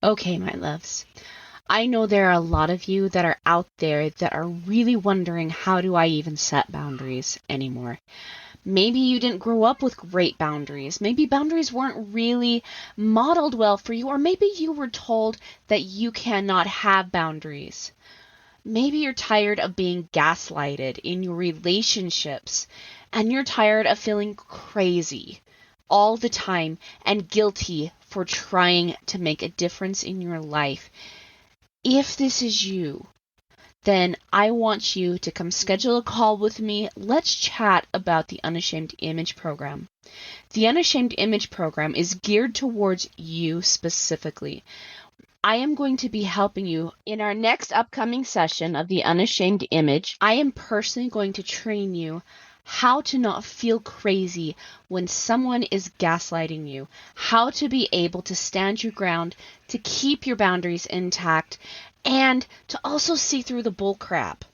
Okay, my loves. I know there are a lot of you that are out there that are really wondering, how do I even set boundaries anymore? Maybe you didn't grow up with great boundaries. Maybe boundaries weren't really modeled well for you, or maybe you were told that you cannot have boundaries. Maybe you're tired of being gaslighted in your relationships, and you're tired of feeling crazy all the time and guilty for trying to make a difference in your life. If this is you, then I want you to come schedule a call with me. Let's chat about the Unashamed Image Program. The Unashamed Image Program is geared towards you specifically. I am going to be helping you in our next upcoming session of the Unashamed Image. I am personally going to train you how to not feel crazy when someone is gaslighting you, how to be able to stand your ground, to keep your boundaries intact, and to also see through the bull crap.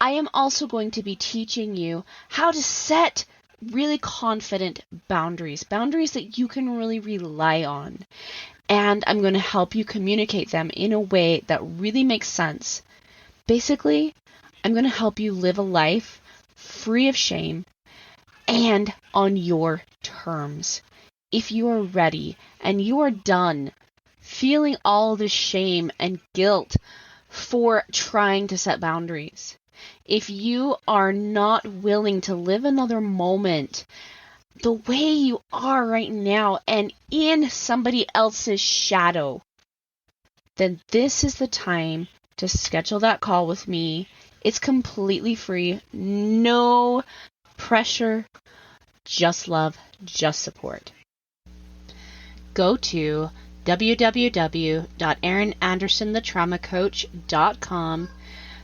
I am also going to be teaching you how to set really confident boundaries that you can really rely on. And I'm going to help you communicate them in a way that really makes sense. Basically, I'm going to help you live a life free of shame and on your terms. If you are ready and you are done feeling all the shame and guilt for trying to set boundaries, if you are not willing to live another moment the way you are right now and in somebody else's shadow, then this is the time to schedule that call with me. It's completely free, no pressure, just love, just support. Go to www.erinandersonthetraumacoach.com.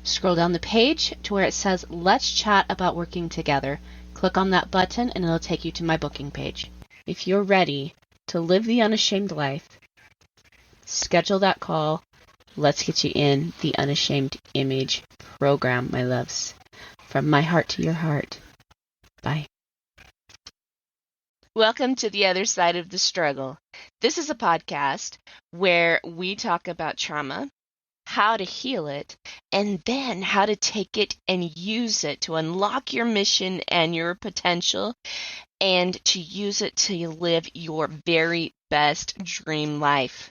Scroll down the page to where it says, Let's Chat About Working Together. Click on that button and it'll take you to my booking page. If you're ready to live the unashamed life, schedule that call. Let's get you in the Unashamed Image Program, my loves. From my heart to your heart. Bye. Welcome to the other side of the struggle. This is a podcast where we talk about trauma, how to heal it, and then how to take it and use it to unlock your mission and your potential, and to use it to live your very best dream life.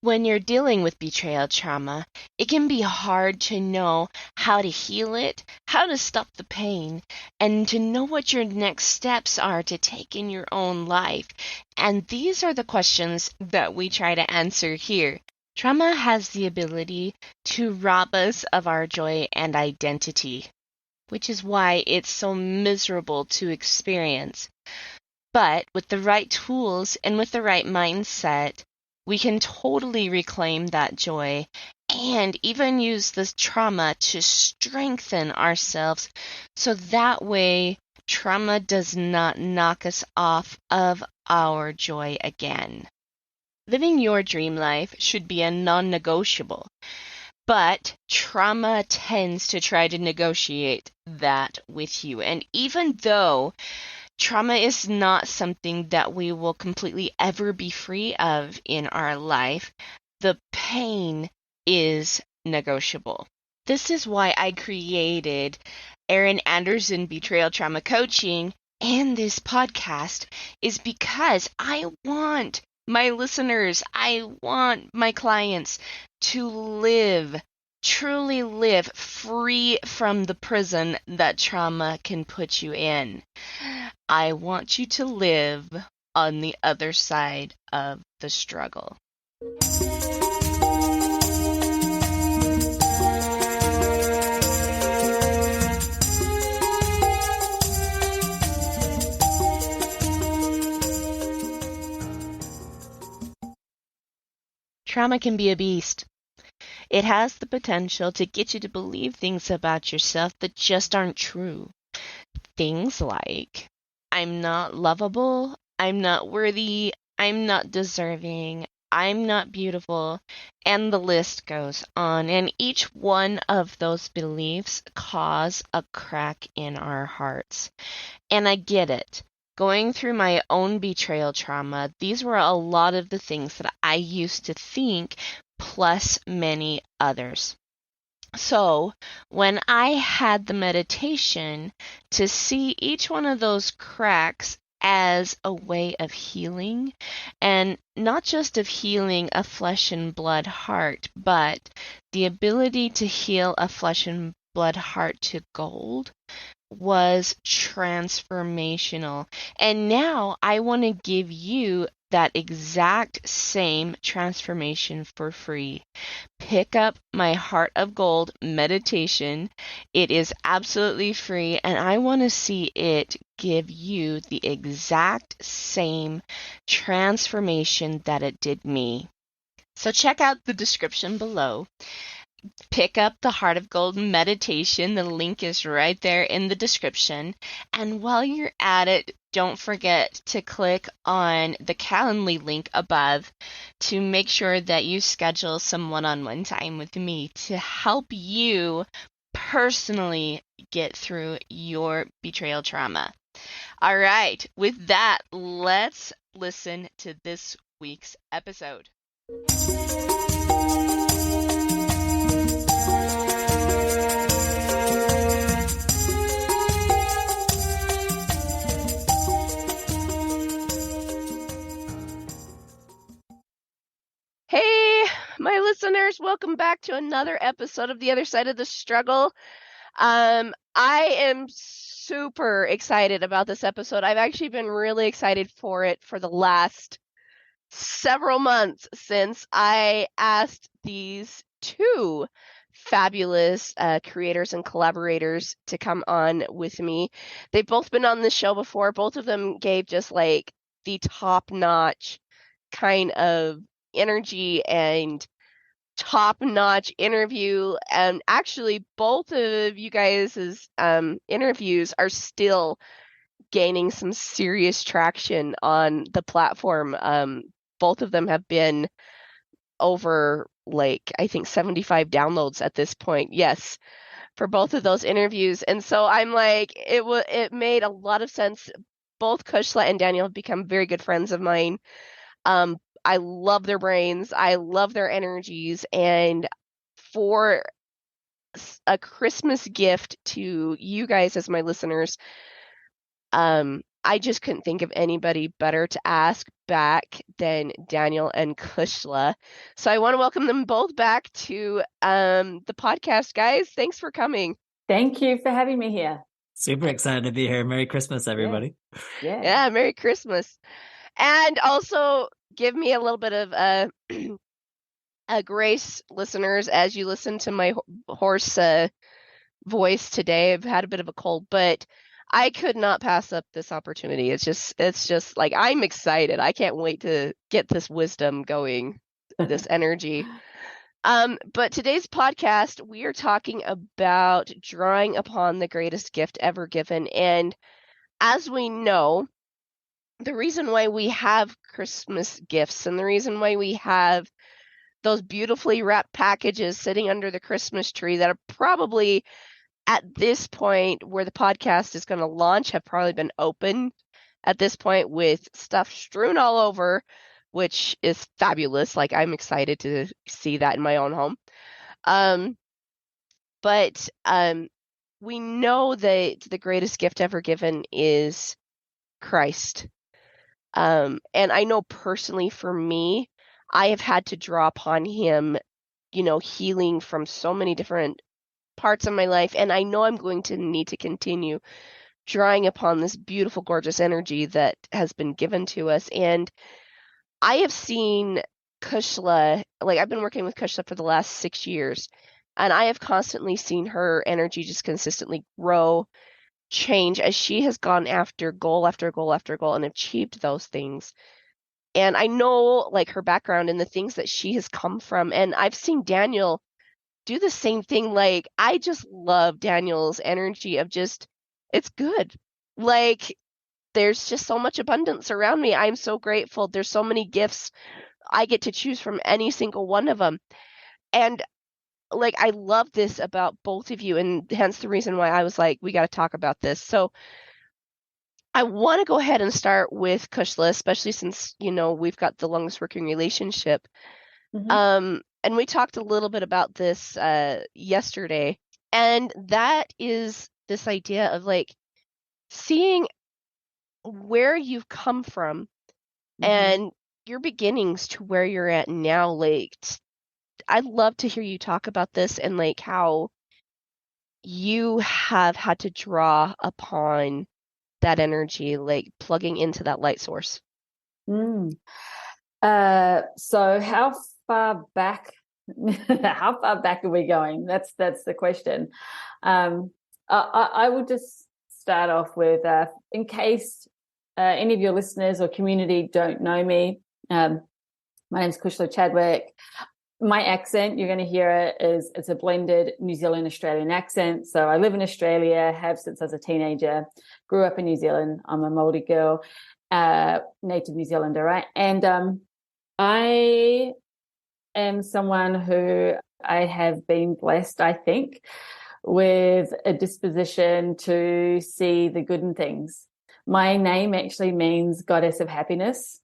When you're dealing with betrayal trauma, it can be hard to know how to heal it, how to stop the pain, and to know what your next steps are to take in your own life. And these are the questions that we try to answer here. Trauma has the ability to rob us of our joy and identity, which is why it's so miserable to experience. But with the right tools and with the right mindset, we can totally reclaim that joy and even use this trauma to strengthen ourselves, so that way trauma does not knock us off of our joy again. Living your dream life should be a non-negotiable, but trauma tends to try to negotiate that with you. And even though trauma is not something that we will completely ever be free of in our life, the pain is negotiable. This is why I created Erin Anderson Betrayal Trauma Coaching and this podcast, is because I want my listeners, I want my clients to live, truly live free from the prison that trauma can put you in. I want you to live on the other side of the struggle. Trauma can be a beast. It has the potential to get you to believe things about yourself that just aren't true. Things like, I'm not lovable, I'm not worthy, I'm not deserving, I'm not beautiful, and the list goes on. And each one of those beliefs cause a crack in our hearts. And I get it. going through my own betrayal trauma, these were a lot of the things that I used to think, plus many others. So, when I had the meditation to see each one of those cracks as a way of healing, and not just of healing a flesh and blood heart, but the ability to heal a flesh and blood heart to gold, was transformational. And now I want to give you that exact same transformation for free. Pick up my Heart of Gold meditation. It is absolutely free, and I want to see it give you the exact same transformation that it did me. So check out the description below. Pick up the Heart of Gold meditation. The link is right there in the description. And while you're at it, don't forget to click on the Calendly link above to make sure that you schedule some one-on-one time with me to help you personally get through your betrayal trauma. All right, with that, let's listen to this week's episode. Hey, my listeners, welcome back to another episode of The Other Side of the Struggle. I am super excited about this episode. I've actually been really excited for it for the last several months since I asked these two fabulous creators and collaborators to come on with me. They've both been on this show before. Both of them gave just like the top-notch kind of energy and top-notch interview, and actually both of you guys' interviews are still gaining some serious traction on the platform. Both of them have been over like I think 75 downloads at this point. Yes, for both of those interviews. And so I'm like, it made a lot of sense. Both Kushla and Daniel have become very good friends of mine. I love their brains. I love their energies. And for a Christmas gift to you guys as my listeners, I just couldn't think of anybody better to ask back than Daniel and Kushla. So I want to welcome them both back to the podcast, guys. Thanks for coming. Thank you for having me here. Super excited to be here. Merry Christmas, everybody. Yeah, Merry Christmas. And also give me a little bit of grace, listeners, as you listen to my hoarse voice today. I've had a bit of a cold, but I could not pass up this opportunity. It's just like, I'm excited. I can't wait to get this wisdom going, this energy. But today's podcast, we are talking about drawing upon the greatest gift ever given. And as we know, the reason why we have Christmas gifts and the reason why we have those beautifully wrapped packages sitting under the Christmas tree that are probably at this point where the podcast is going to launch have probably been open at this point with stuff strewn all over, which is fabulous. Like, I'm excited to see that in my own home. But we know that the greatest gift ever given is Christ. And I know personally for me, I have had to draw upon him, healing from so many different parts of my life. And I know I'm going to need to continue drawing upon this beautiful, gorgeous energy that has been given to us. And I have seen Kushla, like I've been working with Kushla for the last 6 years, and I have constantly seen her energy just consistently grow, change as she has gone after goal after goal after goal and achieved those things. And I know like her background and the things that she has come from. And I've seen Daniel do the same thing. Like, I just love Daniel's energy of just, it's good. Like, there's just so much abundance around me. I'm so grateful. There's so many gifts. I get to choose from any single one of them. And like, I love this about both of you. And hence the reason why I was like, we got to talk about this. So I want to go ahead and start with Kushla, especially since, we've got the longest working relationship. And we talked a little bit about this yesterday, and that is this idea of like seeing where you've come from and your beginnings to where you're at now. Like, I'd love to hear you talk about this and like how you have had to draw upon that energy, like plugging into that light source. So how far back are we going? That's the question. I will just start off with, in case any of your listeners or community don't know me, my name's Kushla Chadwick. My accent, you're going to hear it's a blended New Zealand Australian accent. So I live in Australia, have since I was a teenager, grew up in New Zealand. I'm a Māori girl, native New Zealander, right? And I am someone who I have been blessed, I think, with a disposition to see the good in things. My name actually means goddess of happiness.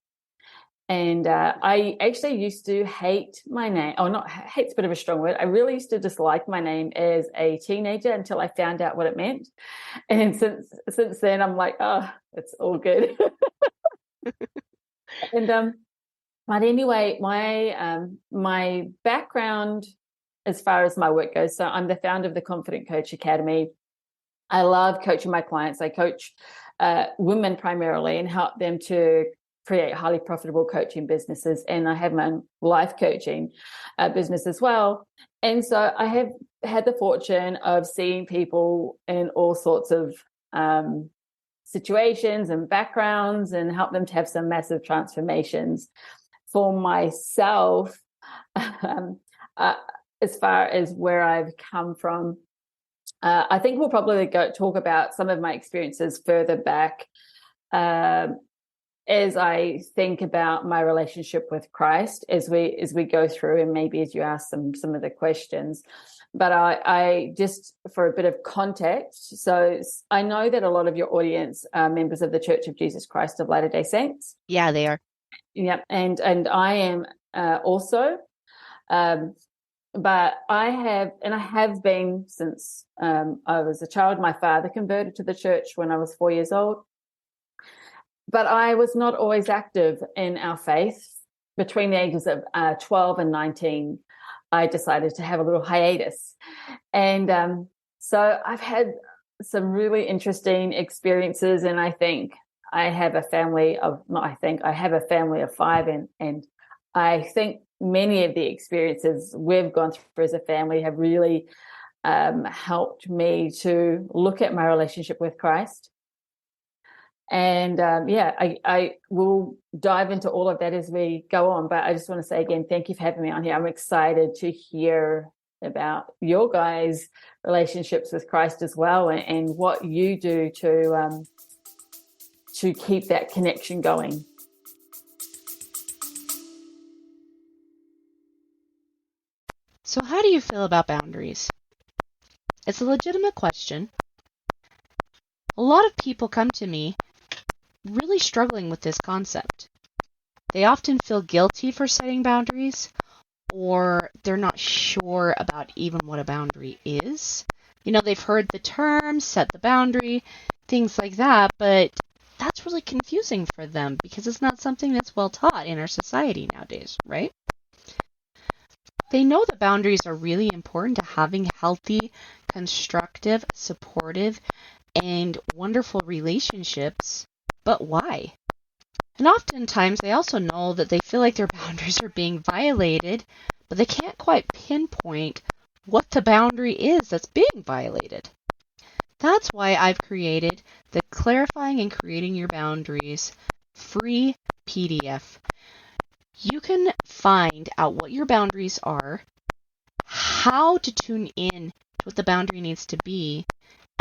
And I actually used to hate my name. Oh, not hate's a bit of a strong word. I really used to dislike my name as a teenager until I found out what it meant. And since then, I'm like, oh, it's all good. And but anyway, my background as far as my work goes, so I'm the founder of the Confident Coach Academy. I love coaching my clients. I coach women primarily and help them to create highly profitable coaching businesses. And I have my own life coaching business as well. And so I have had the fortune of seeing people in all sorts of situations and backgrounds and help them to have some massive transformations. For myself, as far as where I've come from, I think we'll probably talk about some of my experiences further back as I think about my relationship with Christ as we go through, and maybe as you ask some of the questions. But I just, for a bit of context, so I know that a lot of your audience are members of the Church of Jesus Christ of Latter-day Saints. Yeah, they are. Yep, and I am also. But I have been since I was a child. My father converted to the church when I was 4 years old. But I was not always active in our faith. Between the ages of 12 and 19, I decided to have a little hiatus. And so I've had some really interesting experiences, and I think I have a family of five, and I think many of the experiences we've gone through as a family have really helped me to look at my relationship with Christ. And I will dive into all of that as we go on. But I just want to say again, thank you for having me on here. I'm excited to hear about your guys' relationships with Christ as well, and what you do to keep that connection going. So how do you feel about boundaries? It's a legitimate question. A lot of people come to me really struggling with this concept. They often feel guilty for setting boundaries, or they're not sure about even what a boundary is. They've heard the term, set the boundary, things like that, but that's really confusing for them because it's not something that's well taught in our society nowadays, right? They know that boundaries are really important to having healthy, constructive, supportive, and wonderful relationships, but why? And oftentimes they also know that they feel like their boundaries are being violated, but they can't quite pinpoint what the boundary is that's being violated. That's why I've created the Clarifying and Creating Your Boundaries free PDF. You can find out what your boundaries are, how to tune in to what the boundary needs to be,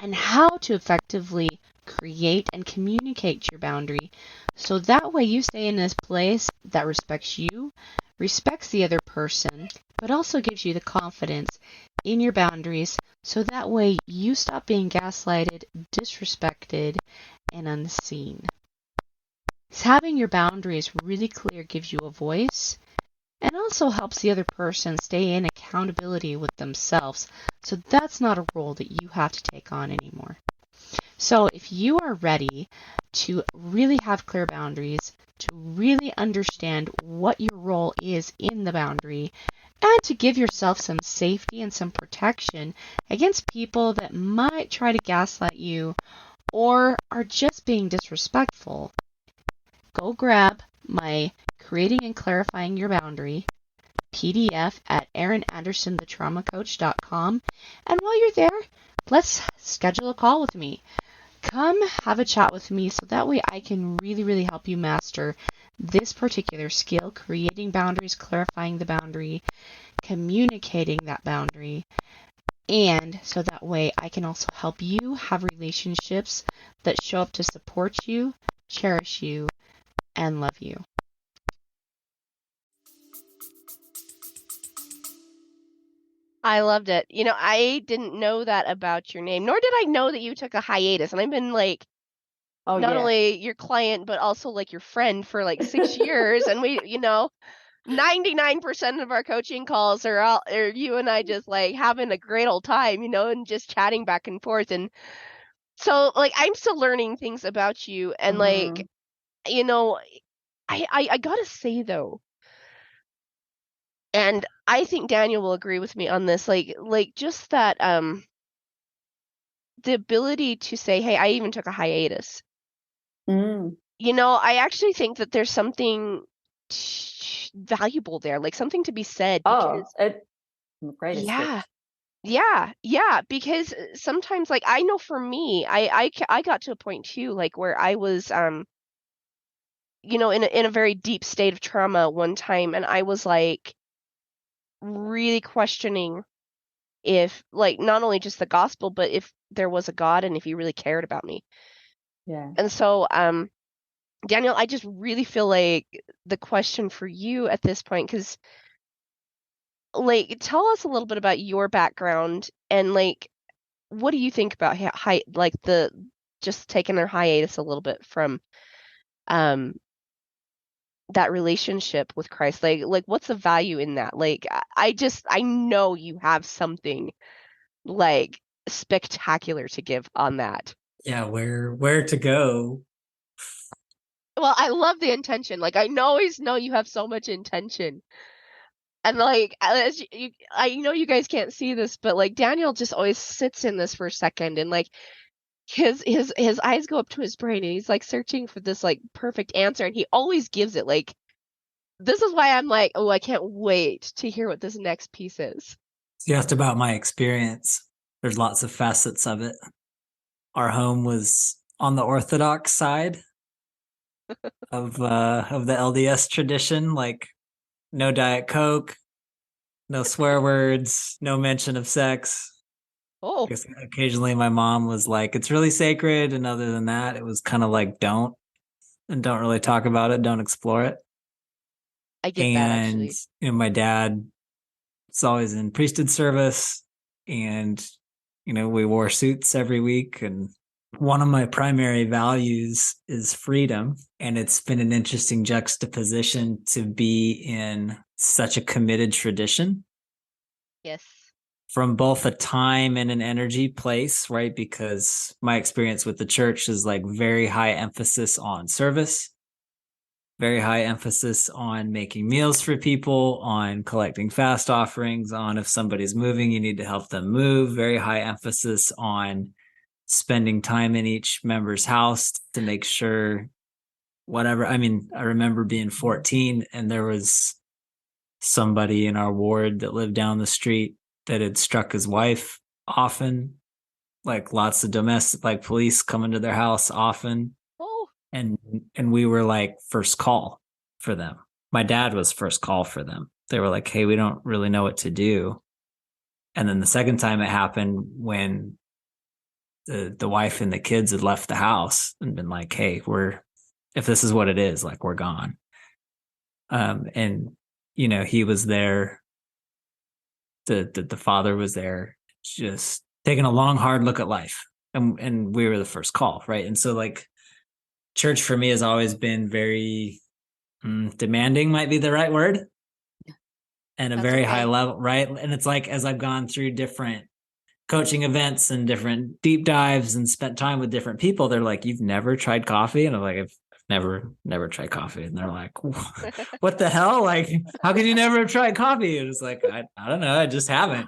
and how to effectively create and communicate your boundary so that way you stay in this place that respects you, respects the other person, but also gives you the confidence in your boundaries so that way you stop being gaslighted, disrespected, and unseen. So having your boundaries really clear gives you a voice and also helps the other person stay in accountability with themselves. So that's not a role that you have to take on anymore. So if you are ready to really have clear boundaries, to really understand what your role is in the boundary, and to give yourself some safety and some protection against people that might try to gaslight you or are just being disrespectful, go grab my Creating and Clarifying Your Boundary PDF at erinandersonthetraumacoach.com. And while you're there, let's schedule a call with me. Come have a chat with me so that way I can really, really help you master this particular skill, creating boundaries, clarifying the boundary, communicating that boundary, and so that way I can also help you have relationships that show up to support you, cherish you, and love you. I loved it. You know, I didn't know that about your name, nor did I know that you took a hiatus. And I've been like, not only your client, but also like your friend for like 6 years. And we, 99% of our coaching calls are you and I just like having a great old time, and just chatting back and forth. And so like, I'm still learning things about you. And like, I gotta say though, and I think Daniel will agree with me on this, like just that, the ability to say, hey, I even took a hiatus. I actually think that there's something valuable there, like something to be said. Because, yeah, because sometimes, like, I know for me, I got to a point too, like where I was, in a very deep state of trauma one time, and I was like really questioning if, like, not only just the gospel, but if there was a God and if he really cared about me. Yeah. And so, Daniel, I just really feel like the question for you at this point, because, like, tell us a little bit about your background and, like, what do you think about like the just taking their hiatus a little bit from that relationship with Christ? Like what's the value in that? Like, I know you have something like spectacular to give on that. Yeah, where to go? Well, I love the intention. Like, I always know you have so much intention. And like, as I know you guys can't see this, but like Daniel just always sits in this for a second, and like his eyes go up to his brain, and he's like searching for this like perfect answer, and he always gives it. Like, this is why I'm like, oh, I can't wait to hear what this next piece is. So you asked about my experience. There's lots of facets of it. Our home was on the Orthodox side of the LDS tradition, like no Diet Coke, no swear words, no mention of sex. Oh, I guess occasionally my mom was like, it's really sacred. And other than that, it was kind of like, don't really talk about it. Don't explore it. I get that actually. And my dad was always in priesthood service, and, we wore suits every week. And one of my primary values is freedom. And it's been an interesting juxtaposition to be in such a committed tradition. Yes. From both a time and an energy place, right? Because my experience with the church is like very high emphasis on service, very high emphasis on making meals for people, on collecting fast offerings, on if somebody's moving, you need to help them move, very high emphasis on spending time in each member's house to make sure whatever. I mean, I remember being 14 and there was somebody in our ward that lived down the street that had struck his wife often, like lots of domestic, like police coming to their house often. Oh. And we were like first call for them. My dad was first call for them. They were like, hey, we don't really know what to do. And then the second time it happened when the wife and the kids had left the house and been like, hey, if this is what it is, like, we're gone. And he was there. The father was there, just taking a long, hard look at life, and we were the first call, right? And so, like, church for me has always been very demanding, might be the right word, and a That's very okay. high level, right? And it's like, as I've gone through different coaching events and different deep dives and spent time with different people, they're like, "You've never tried coffee?" And I'm like, "I've never tried coffee." And they're like, "What the hell? Like, how can you never have tried coffee?" And it's like, I don't know, I just haven't.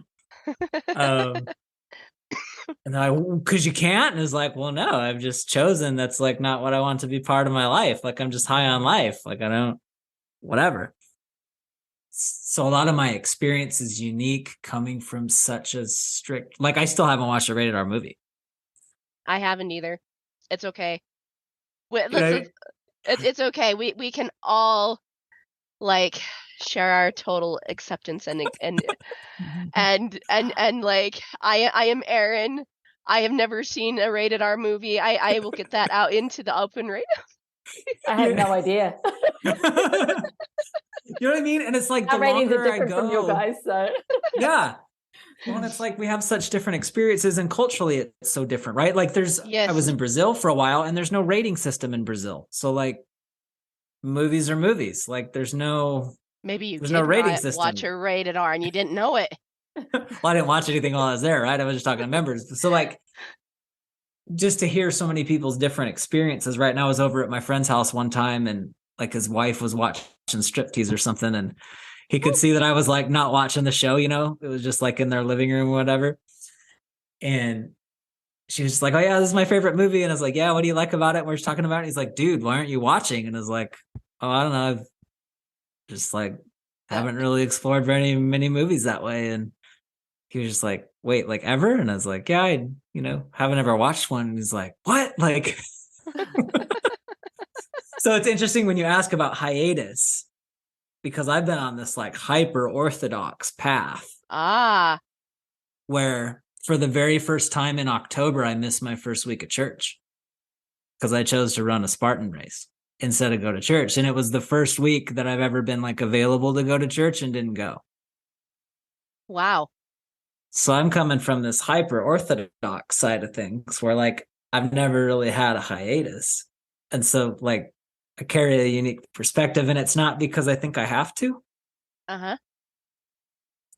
And they're like, "Because you can't." And it's like, "Well, no, I've just chosen that's like not what I want to be part of my life. Like, I'm just high on life. Like, I don't, whatever." So a lot of my experience is unique coming from such a strict, like, I still haven't watched a rated R movie. I haven't either. It's okay. Yeah. It's okay. We can all like share our total acceptance and like I am Aaron. I have never seen a rated R movie. I will get that out into the open right I had no idea. You know what I mean? And it's like, the Our ratings longer are I different from your go, guys, so yeah. Well, and it's like we have such different experiences, and culturally it's so different, right? Like, I was Yes. in Brazil for a while, and there's no rating system in Brazil. So like, movies are movies. Like, there's no Maybe you no did rating watch system. a rated R and you didn't know it. Well, I didn't watch anything while I was there, right? I was just talking to members. So like, just to hear so many people's different experiences, right? And I was over at my friend's house one time, and like, his wife was watching striptease or something, and he could see that I was like not watching the show, it was just like in their living room or whatever. And she was just like, "Oh yeah, this is my favorite movie." And I was like, "Yeah, what do you like about it?" And we're just talking about it. And he's like, "Dude, why aren't you watching?" And I was like, "Oh, I don't know. I've just like haven't really explored very many movies that way." And he was just like, "Wait, like ever?" And I was like, "Yeah, I, haven't ever watched one." And he's like, "What?" Like, so it's interesting when you ask about hiatus, because I've been on this like hyper orthodox path Ah, where for the very first time in October, I missed my first week at church because I chose to run a Spartan race instead of go to church. And it was the first week that I've ever been like available to go to church and didn't go. wow. So I'm coming from this hyper orthodox side of things where like I've never really had a hiatus. And so like I carry a unique perspective, and it's not because I think I have to. Uh-huh.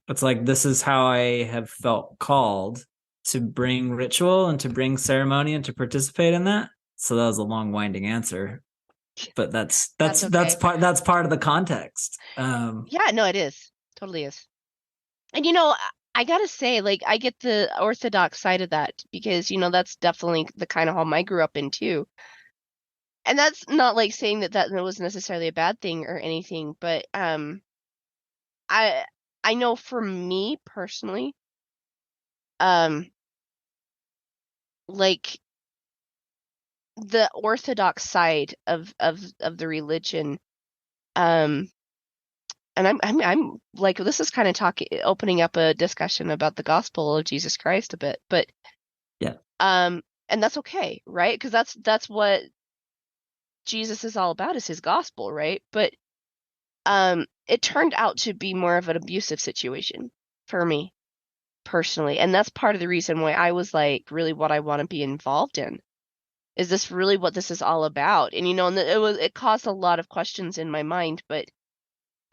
It's like, this is how I have felt called to bring ritual and to bring ceremony and to participate in that. So that was a long winding answer, but that's okay. part of the context. Yeah, no, it is. Totally is. And I gotta say, like, I get the Orthodox side of that because, that's definitely the kind of home I grew up in too. And that's not like saying that was necessarily a bad thing or anything, but I I know for me personally, um, like the Orthodox side of the religion, um, and I'm like, this is kind of opening up a discussion about the gospel of Jesus Christ a bit, but yeah. And that's okay, right? Because that's what Jesus is all about, is his gospel, right? But it turned out to be more of an abusive situation for me personally, and that's part of the reason why I was like, really, what I want to be involved in. Is this really what this is all about? And and it caused a lot of questions in my mind, but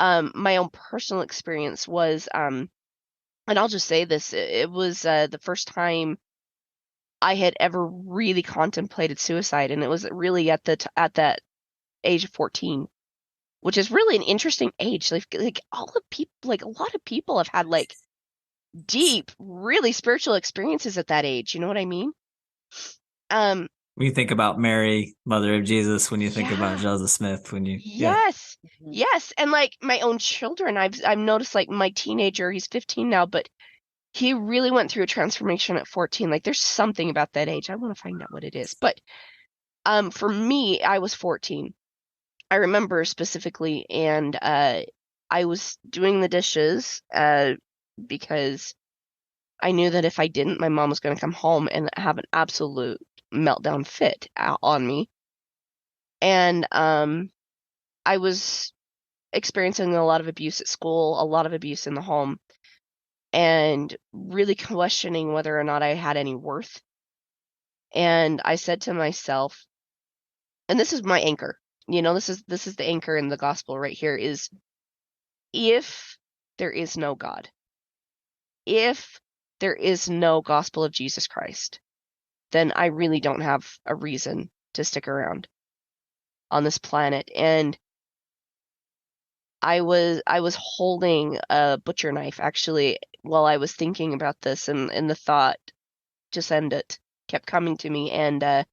my own personal experience was and I'll just say this, it was the first time I had ever really contemplated suicide, and it was really at that age of 14, which is really an interesting age. Like all the people, like a lot of people have had like deep, really spiritual experiences at that age. You know what I mean? Um, When you think about Mary, Mother of Jesus, when you think about yeah, Joseph Smith, yeah. yes, yes, and like my own children, I've noticed like my teenager, he's 15 now, but he really went through a transformation at 14. Like there's something about that age. I want to find out what it is. But for me, I was 14. I remember specifically, and I was doing the dishes because I knew that if I didn't, my mom was going to come home and have an absolute meltdown fit on me. And I was experiencing a lot of abuse at school, a lot of abuse in the home, and really questioning whether or not I had any worth. And I said to myself, and this is my anchor. This is the anchor in the gospel right here, is if there is no God, if there is no gospel of Jesus Christ, then I really don't have a reason to stick around on this planet. And I was holding a butcher knife actually while I was thinking about this, and the thought just kept coming to me, and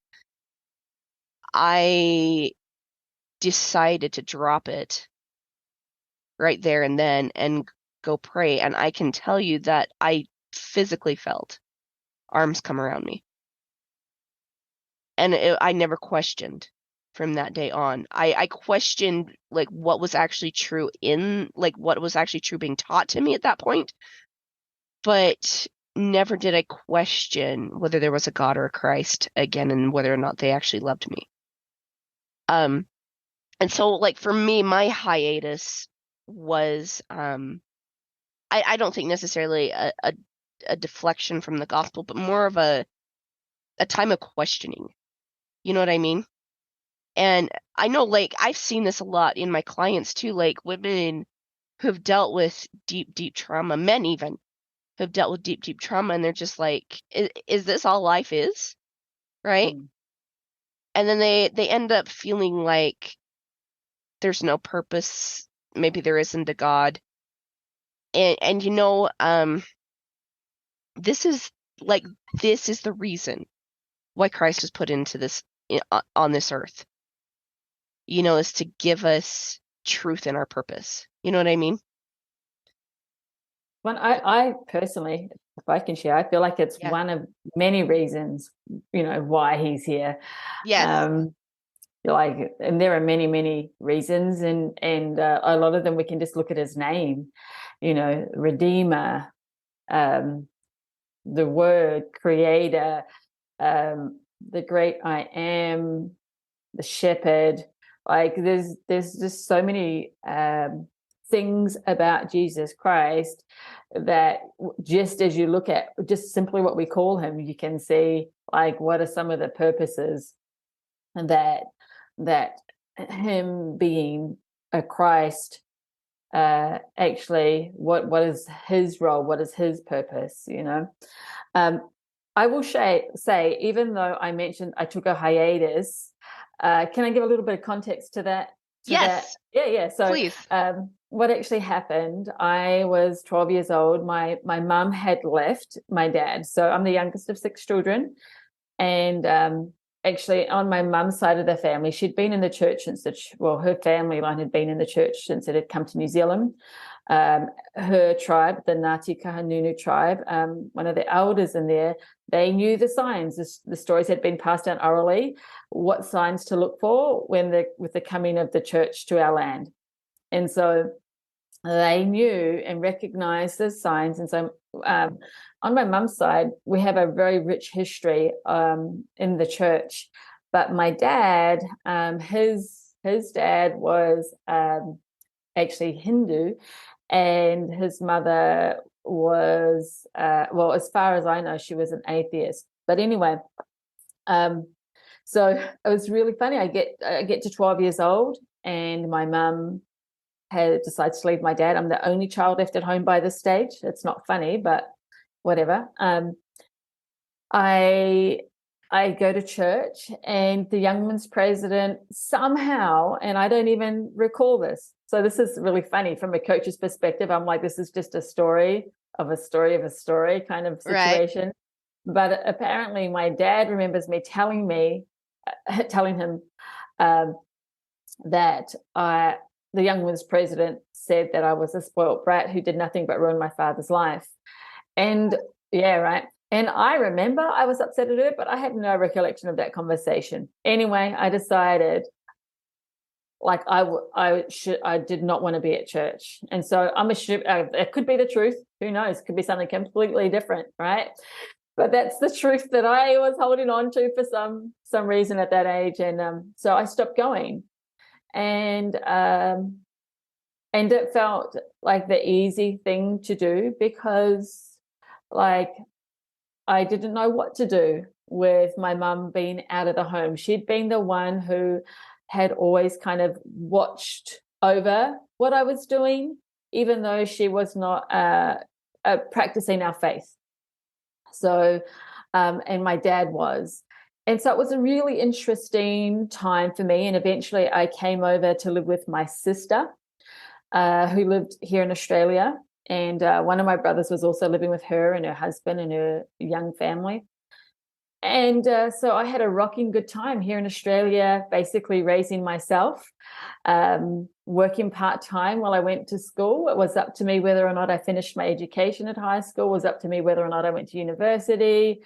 I decided to drop it right there and then and go pray. And I can tell you that I physically felt arms come around me. And I never questioned from that day on. I questioned like what was actually true what was actually true being taught to me at that point. But never did I question whether there was a God or a Christ again, and whether or not they actually loved me. And so like for me, my hiatus was I don't think necessarily a deflection from the gospel, but more of a time of questioning. You know what I mean? And I know like I've seen this a lot in my clients too, like women who've dealt with deep trauma, men even who've dealt with deep trauma, and they're just like, is this all life is? Right? And then they end up feeling like there's no purpose, maybe there isn't a God. And this is the reason why Christ was put into this on this earth, is to give us truth in our purpose. You know what I mean? Well, I personally, if I can share, I feel like it's one of many reasons, why he's here. Yes. And there are many reasons, and a lot of them we can just look at his name, Redeemer, the Word, Creator, the Great I Am, the Shepherd. Like there's just so many things about Jesus Christ that just as you look at just simply what we call him, you can see like what are some of the purposes that him being a Christ actually what is his role, what is his purpose. I will say, even though I mentioned I took a hiatus, can I give a little bit of context to that? Yes. Yeah. So please. What actually happened, I was 12 years old. My mum had left my dad. So I'm the youngest of 6 children. And actually on my mum's side of the family, she'd been in the church since her family line had been in the church since it had come to New Zealand. Her tribe, the Ngāti Kahungunu tribe, one of the elders in there, they knew the signs. The stories had been passed down orally, what signs to look for with the coming of the church to our land. And so they knew and recognized the signs. And so on my mum's side, we have a very rich history in the church. But my dad, his dad was actually Hindu, and his mother was, as far as I know, she was an atheist. But anyway, so it was really funny. I get to 12 years old, and my mum had decided to leave my dad. I'm the only child left at home by this stage. It's not funny, but whatever. I go to church, and the young women's president somehow, and I don't even recall this. So this is really funny from a coach's perspective. I'm like, this is just a story of a story of a story kind of situation. Right. But apparently my dad remembers me telling him that the young women's president said that I was a spoiled brat who did nothing but ruin my father's life. And yeah, right. And I remember I was upset at it, but I had no recollection of that conversation. Anyway, I decided like I did not want to be at church. And so I'm assuming it could be the truth. Who knows? It could be something completely different, right? But that's the truth that I was holding on to for some reason at that age. And so I stopped going. And it felt like the easy thing to do because like I didn't know what to do. with my mum being out of the home. She'd been the one who had always kind of watched over what I was doing, even though she was not practicing our faith. So, and my dad was. And so it was a really interesting time for me. And eventually I came over to live with my sister, who lived here in Australia. And one of my brothers was also living with her and her husband and her young family. And so I had a rocking good time here in Australia, basically raising myself, working part-time while I went to school. It was up to me whether or not I finished my education at high school. It was up to me whether or not I went to university.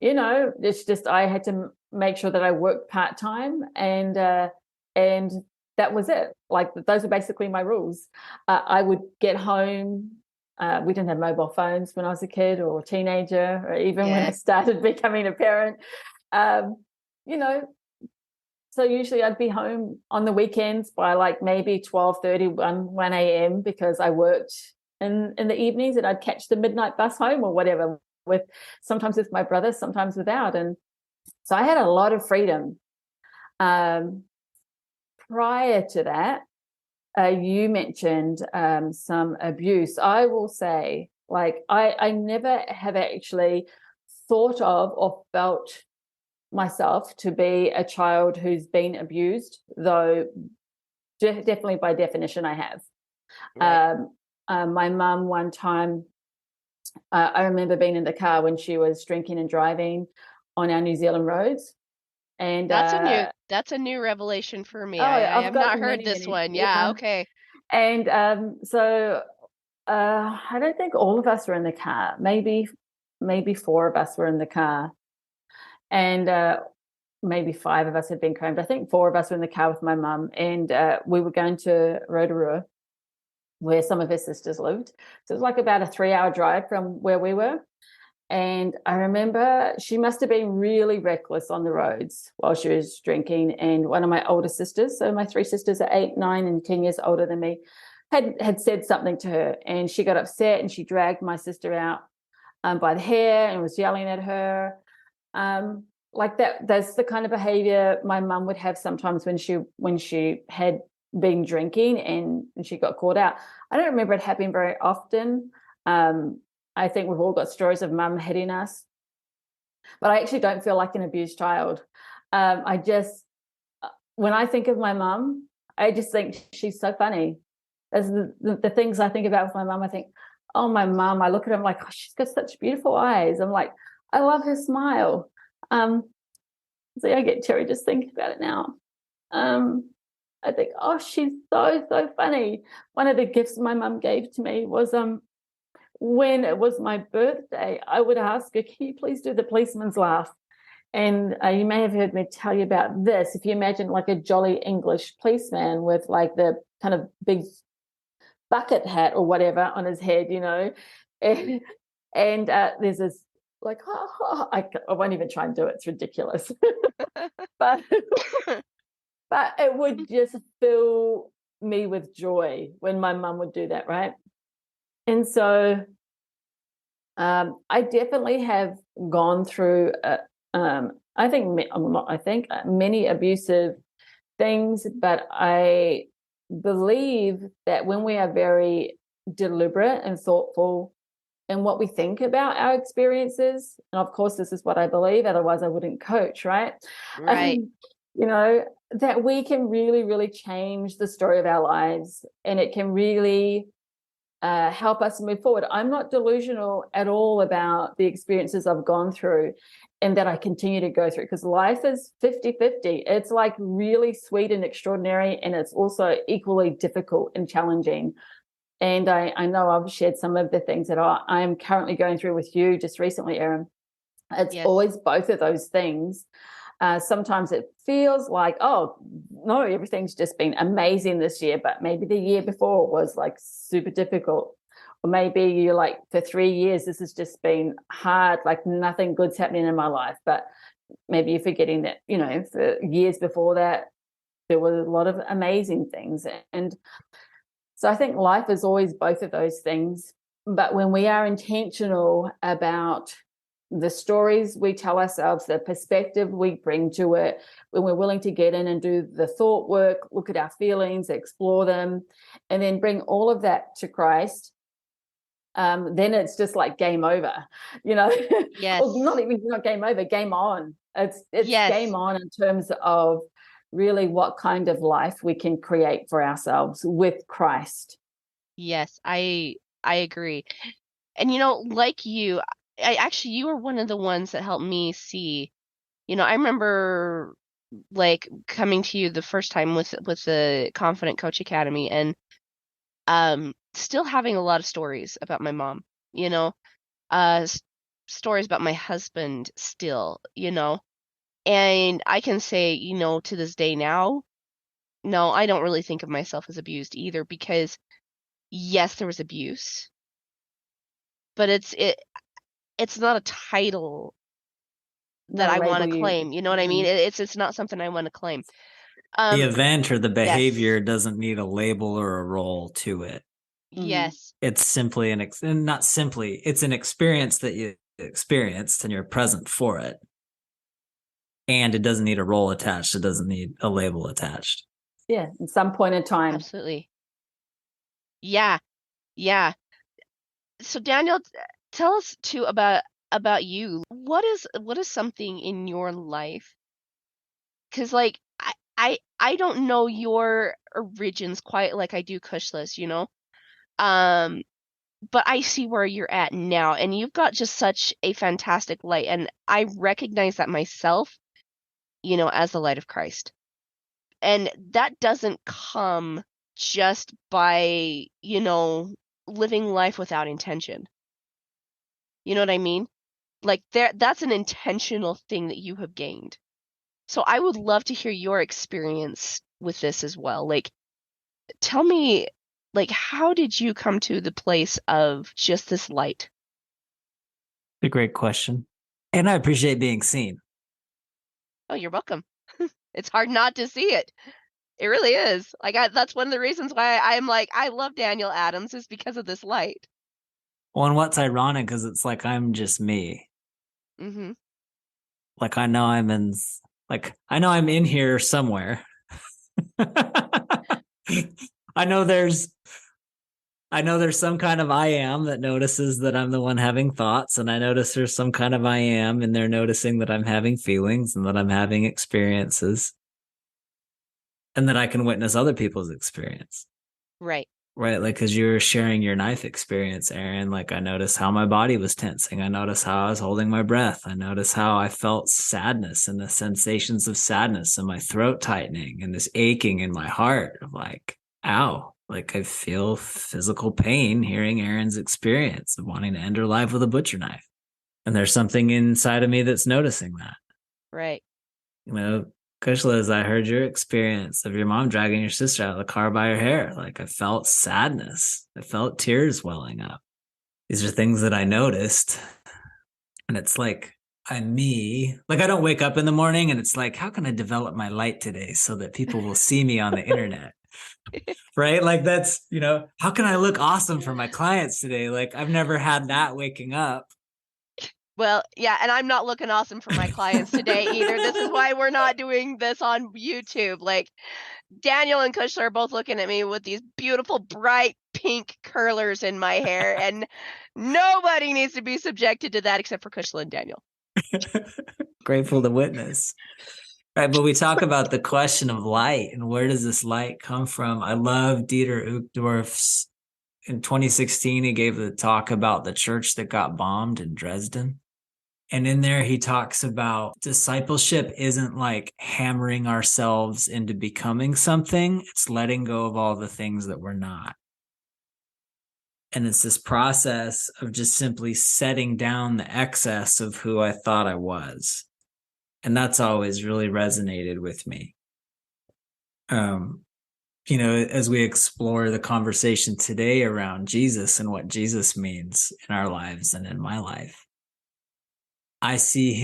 It's just I had to make sure that I worked part-time, and that was it. Like, those were basically my rules. I would get home. We didn't have mobile phones when I was a kid or a teenager, or even when I started becoming a parent. So usually I'd be home on the weekends by like maybe 12:30, 1 a.m. because I worked in the evenings, and I'd catch the midnight bus home or whatever, sometimes with my brother, sometimes without. And so I had a lot of freedom. Prior to that, you mentioned some abuse. I will say, like, I never have actually thought of or felt myself to be a child who's been abused, though definitely by definition I have. Right. My mum one time, I remember being in the car when she was drinking and driving on our New Zealand roads. And that's a new revelation for me. I have not heard this one. Yeah, okay. And so I don't think all of us were in the car. Maybe 4 of us were in the car, and maybe 5 of us had been crammed. I think 4 of us were in the car with my mum, and we were going to Rotorua, where some of her sisters lived. So it was like about a 3-hour drive from where we were. And I remember she must have been really reckless on the roads while she was drinking. And one of my older sisters, so my 3 sisters are 8, 9, and 10 years older than me, had said something to her, and she got upset and she dragged my sister out by the hair and was yelling at her. Like that. That's the kind of behavior my mum would have sometimes when she had been drinking and she got caught out. I don't remember it happening very often. I think we've all got stories of mum hitting us, but I actually don't feel like an abused child. When I think of my mum, I just think she's so funny. As the things I think about with my mum, I think, oh, my mum. I look at her, I'm like, oh, she's got such beautiful eyes. I'm like, I love her smile. So I get teary just thinking about it now. I think, oh, she's so funny. One of the gifts my mum gave to me was when it was my birthday, I would ask her, can you please do the policeman's laugh? And you may have heard me tell you about this. If you imagine like a jolly English policeman with like the kind of big bucket hat or whatever on his head, and there's this like, I won't even try and do it. It's ridiculous. but it would just fill me with joy when my mum would do that, right? And so I definitely have gone through, many abusive things, but I believe that when we are very deliberate and thoughtful in what we think about our experiences, and of course this is what I believe, otherwise I wouldn't coach, right? Right. That we can really, really change the story of our lives, and it can really help us move forward. I'm not delusional at all about the experiences I've gone through and that I continue to go through, because life is 50-50. It's like really sweet and extraordinary, and it's also equally difficult and challenging. And I know I've shared some of the things that I am currently going through with you just recently, Erin. It's always both of those things. Sometimes it feels like, oh, no, everything's just been amazing this year, but maybe the year before was like super difficult. Or maybe you're like, for 3 years, this has just been hard, like nothing good's happening in my life. But maybe you're forgetting that, for years before that, there were a lot of amazing things. And so I think life is always both of those things. But when we are intentional about the stories we tell ourselves, the perspective we bring to it, when we're willing to get in and do the thought work, look at our feelings, explore them, and then bring all of that to Christ, then it's just like game over, Yes. or not game over, game on. It's Yes. game on in terms of really what kind of life we can create for ourselves with Christ. Yes, I agree. And like you, you were one of the ones that helped me see. I remember like coming to you the first time with the Confident Coach Academy, and still having a lot of stories about my mom, stories about my husband still, and I can say, to this day now, no, I don't really think of myself as abused either, because yes, there was abuse, but it's not a title that Not a I want label to you. claim. You know what I mean? It's not something I want to claim. The event or the behavior Yes. doesn't need a label or a role to it. Yes. It's simply not simply, it's an experience that you experienced and you're present for it. And it doesn't need a role attached. It doesn't need a label attached. Yeah, at some point in time. Absolutely. Yeah. Yeah. So Daniel, tell us too about you. What is something in your life? Because like I don't know your origins quite like I do Kushla's, but I see where you're at now, and you've got just such a fantastic light, and I recognize that myself, as the light of Christ. And that doesn't come just by, living life without intention. You know what I mean? Like that's an intentional thing that you have gained. So I would love to hear your experience with this as well. Like, tell me, like, how did you come to the place of just this light? A great question. And I appreciate being seen. Oh, you're welcome. It's hard not to see it. It really is. Like, that's one of the reasons why I'm like, I love Daniel Adams, is because of this light. Well, and what's ironic is it's like I'm just me. Mm-hmm. Like I know I'm in here somewhere. I know there's some kind of I am that notices that I'm the one having thoughts, and I notice there's some kind of I am, and they're noticing that I'm having feelings and that I'm having experiences, and that I can witness other people's experience. Right. Right, like because you were sharing your knife experience, Aaron. Like I noticed how my body was tensing. I noticed how I was holding my breath. I noticed how I felt sadness and the sensations of sadness and my throat tightening and this aching in my heart of like, ow, like I feel physical pain hearing Aaron's experience of wanting to end her life with a butcher knife. And there's something inside of me that's noticing that. Right. Kushla, I heard your experience of your mom dragging your sister out of the car by her hair. Like I felt sadness. I felt tears welling up. These are things that I noticed. And it's like, I'm me. Like I don't wake up in the morning and it's like, how can I develop my light today so that people will see me on the internet? Right? Like that's, how can I look awesome for my clients today? Like I've never had that waking up. Well, yeah, and I'm not looking awesome for my clients today either. This is why we're not doing this on YouTube. Like, Daniel and Kushla are both looking at me with these beautiful, bright pink curlers in my hair, and nobody needs to be subjected to that except for Kushla and Daniel. Grateful to witness. Right, but we talk about the question of light and where does this light come from? I love Dieter Uchtdorf's. In 2016, he gave the talk about the church that got bombed in Dresden. And in there, he talks about discipleship isn't like hammering ourselves into becoming something. It's letting go of all the things that we're not. And it's this process of just simply setting down the excess of who I thought I was. And that's always really resonated with me. As we explore the conversation today around Jesus and what Jesus means in our lives and in my life, I see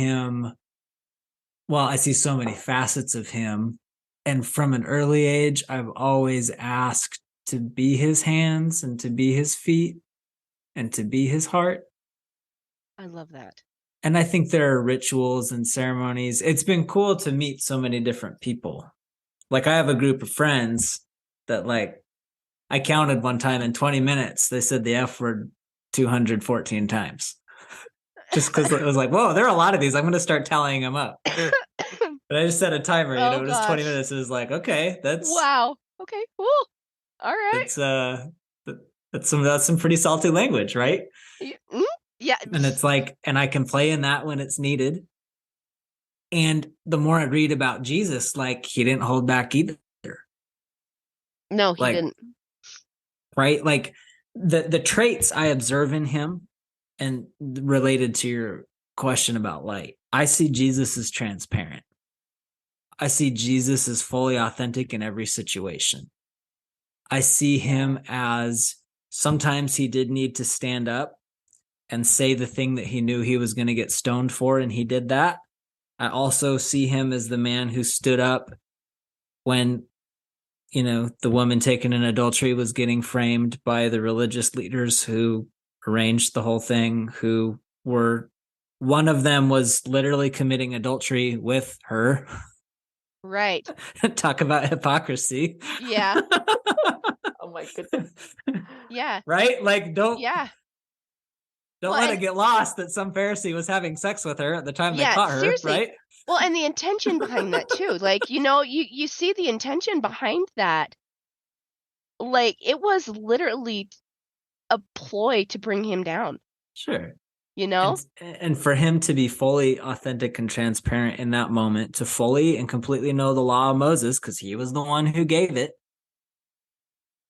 so many facets of him. And from an early age, I've always asked to be his hands and to be his feet and to be his heart. I love that. And I think there are rituals and ceremonies. It's been cool to meet so many different people. Like I have a group of friends that like I counted one time in 20 minutes, they said the F word 214 times. Just because it was like, whoa, there are a lot of these. I'm going to start tallying them up. But I just set a timer, Oh, it was 20 gosh. minutes. It was like, okay, Wow. Okay, cool. All right. that's some pretty salty language, right? Yeah. And it's like, and I can play in that when it's needed. And the more I read about Jesus, like he didn't hold back either. No, he Like, didn't. right? Like the traits I observe in him, and related to your question about light, I see Jesus as transparent. I see Jesus as fully authentic in every situation. I see him as sometimes he did need to stand up and say the thing that he knew he was going to get stoned for, and he did that. I also see him as the man who stood up when, the woman taken in adultery was getting framed by the religious leaders who arranged the whole thing, who were, one of them was literally committing adultery with her. Right. Talk about hypocrisy. Yeah. Oh my goodness. Yeah. Right? Like, don't Yeah. let Well, it get lost that some Pharisee was having sex with her at the time they yeah, caught her, seriously. right? Well, and the intention behind that too. Like, you see the intention behind that. Like, it was literally a ploy to bring him down, Sure. you know? And for him to be fully authentic and transparent in that moment, to fully and completely know the law of Moses, because he was the one who gave it,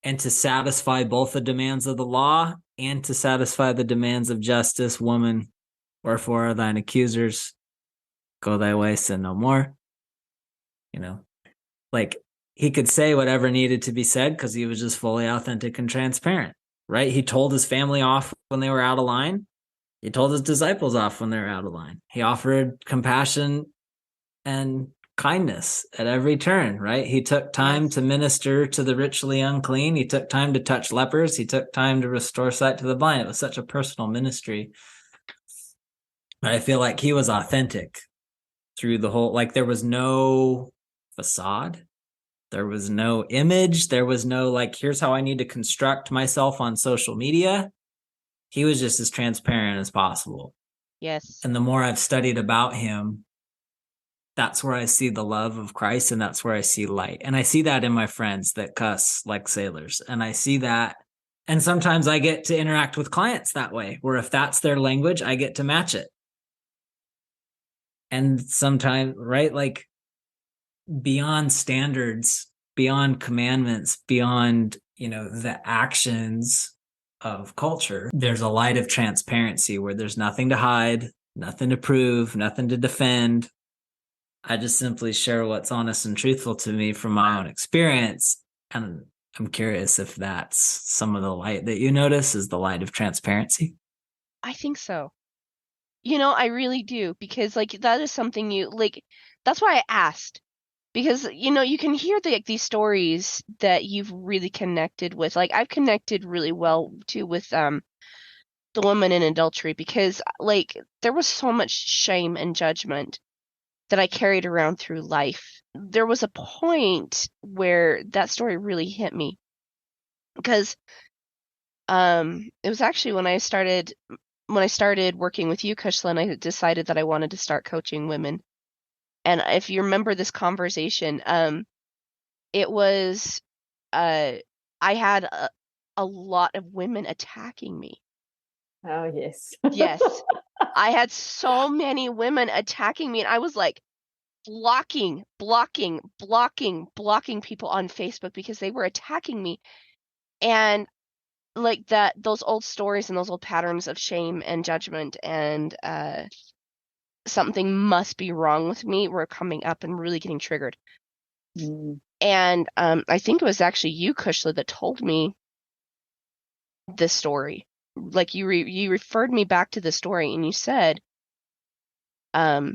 and to satisfy both the demands of the law and to satisfy the demands of justice. Woman, wherefore are thine accusers? Go thy way, sin no more. Like he could say whatever needed to be said because he was just fully authentic and transparent, right? He told his family off when they were out of line. He told his disciples off when they were out of line. He offered compassion and kindness at every turn, right? He took time to minister to the ritually unclean. He took time to touch lepers. He took time to restore sight to the blind. It was such a personal ministry. But I feel like he was authentic through the whole, like there was no facade. There was no image. There was no like, here's how I need to construct myself on social media. He was just as transparent as possible. Yes. And the more I've studied about him, that's where I see the love of Christ, and that's where I see light. And I see that in my friends that cuss like sailors. And I see that. And sometimes I get to interact with clients that way, where if that's their language, I get to match it. And sometimes, right, like beyond standards, beyond commandments, beyond, the actions of culture, there's a light of transparency where there's nothing to hide, nothing to prove, nothing to defend. I just simply share what's honest and truthful to me from my own experience. And I'm curious if that's some of the light that you notice is the light of transparency. I think so. I really do, because like that is something that's why I asked. Because you can hear these stories that you've really connected with. Like I've connected really well too with the woman in adultery, because like there was so much shame and judgment that I carried around through life. There was a point where that story really hit me, because it was actually when I started working with you, Kushla, and I decided that I wanted to start coaching women. And if you remember this conversation, it was I had a lot of women attacking me. Oh, yes. Yes. I had so many women attacking me, and I was like blocking people on Facebook because they were attacking me. And like those old stories and those old patterns of shame and judgment and something must be wrong with me were coming up and really getting triggered. And I think it was actually you, Kushla, that told me this story. Like you referred me back to the story, and you said that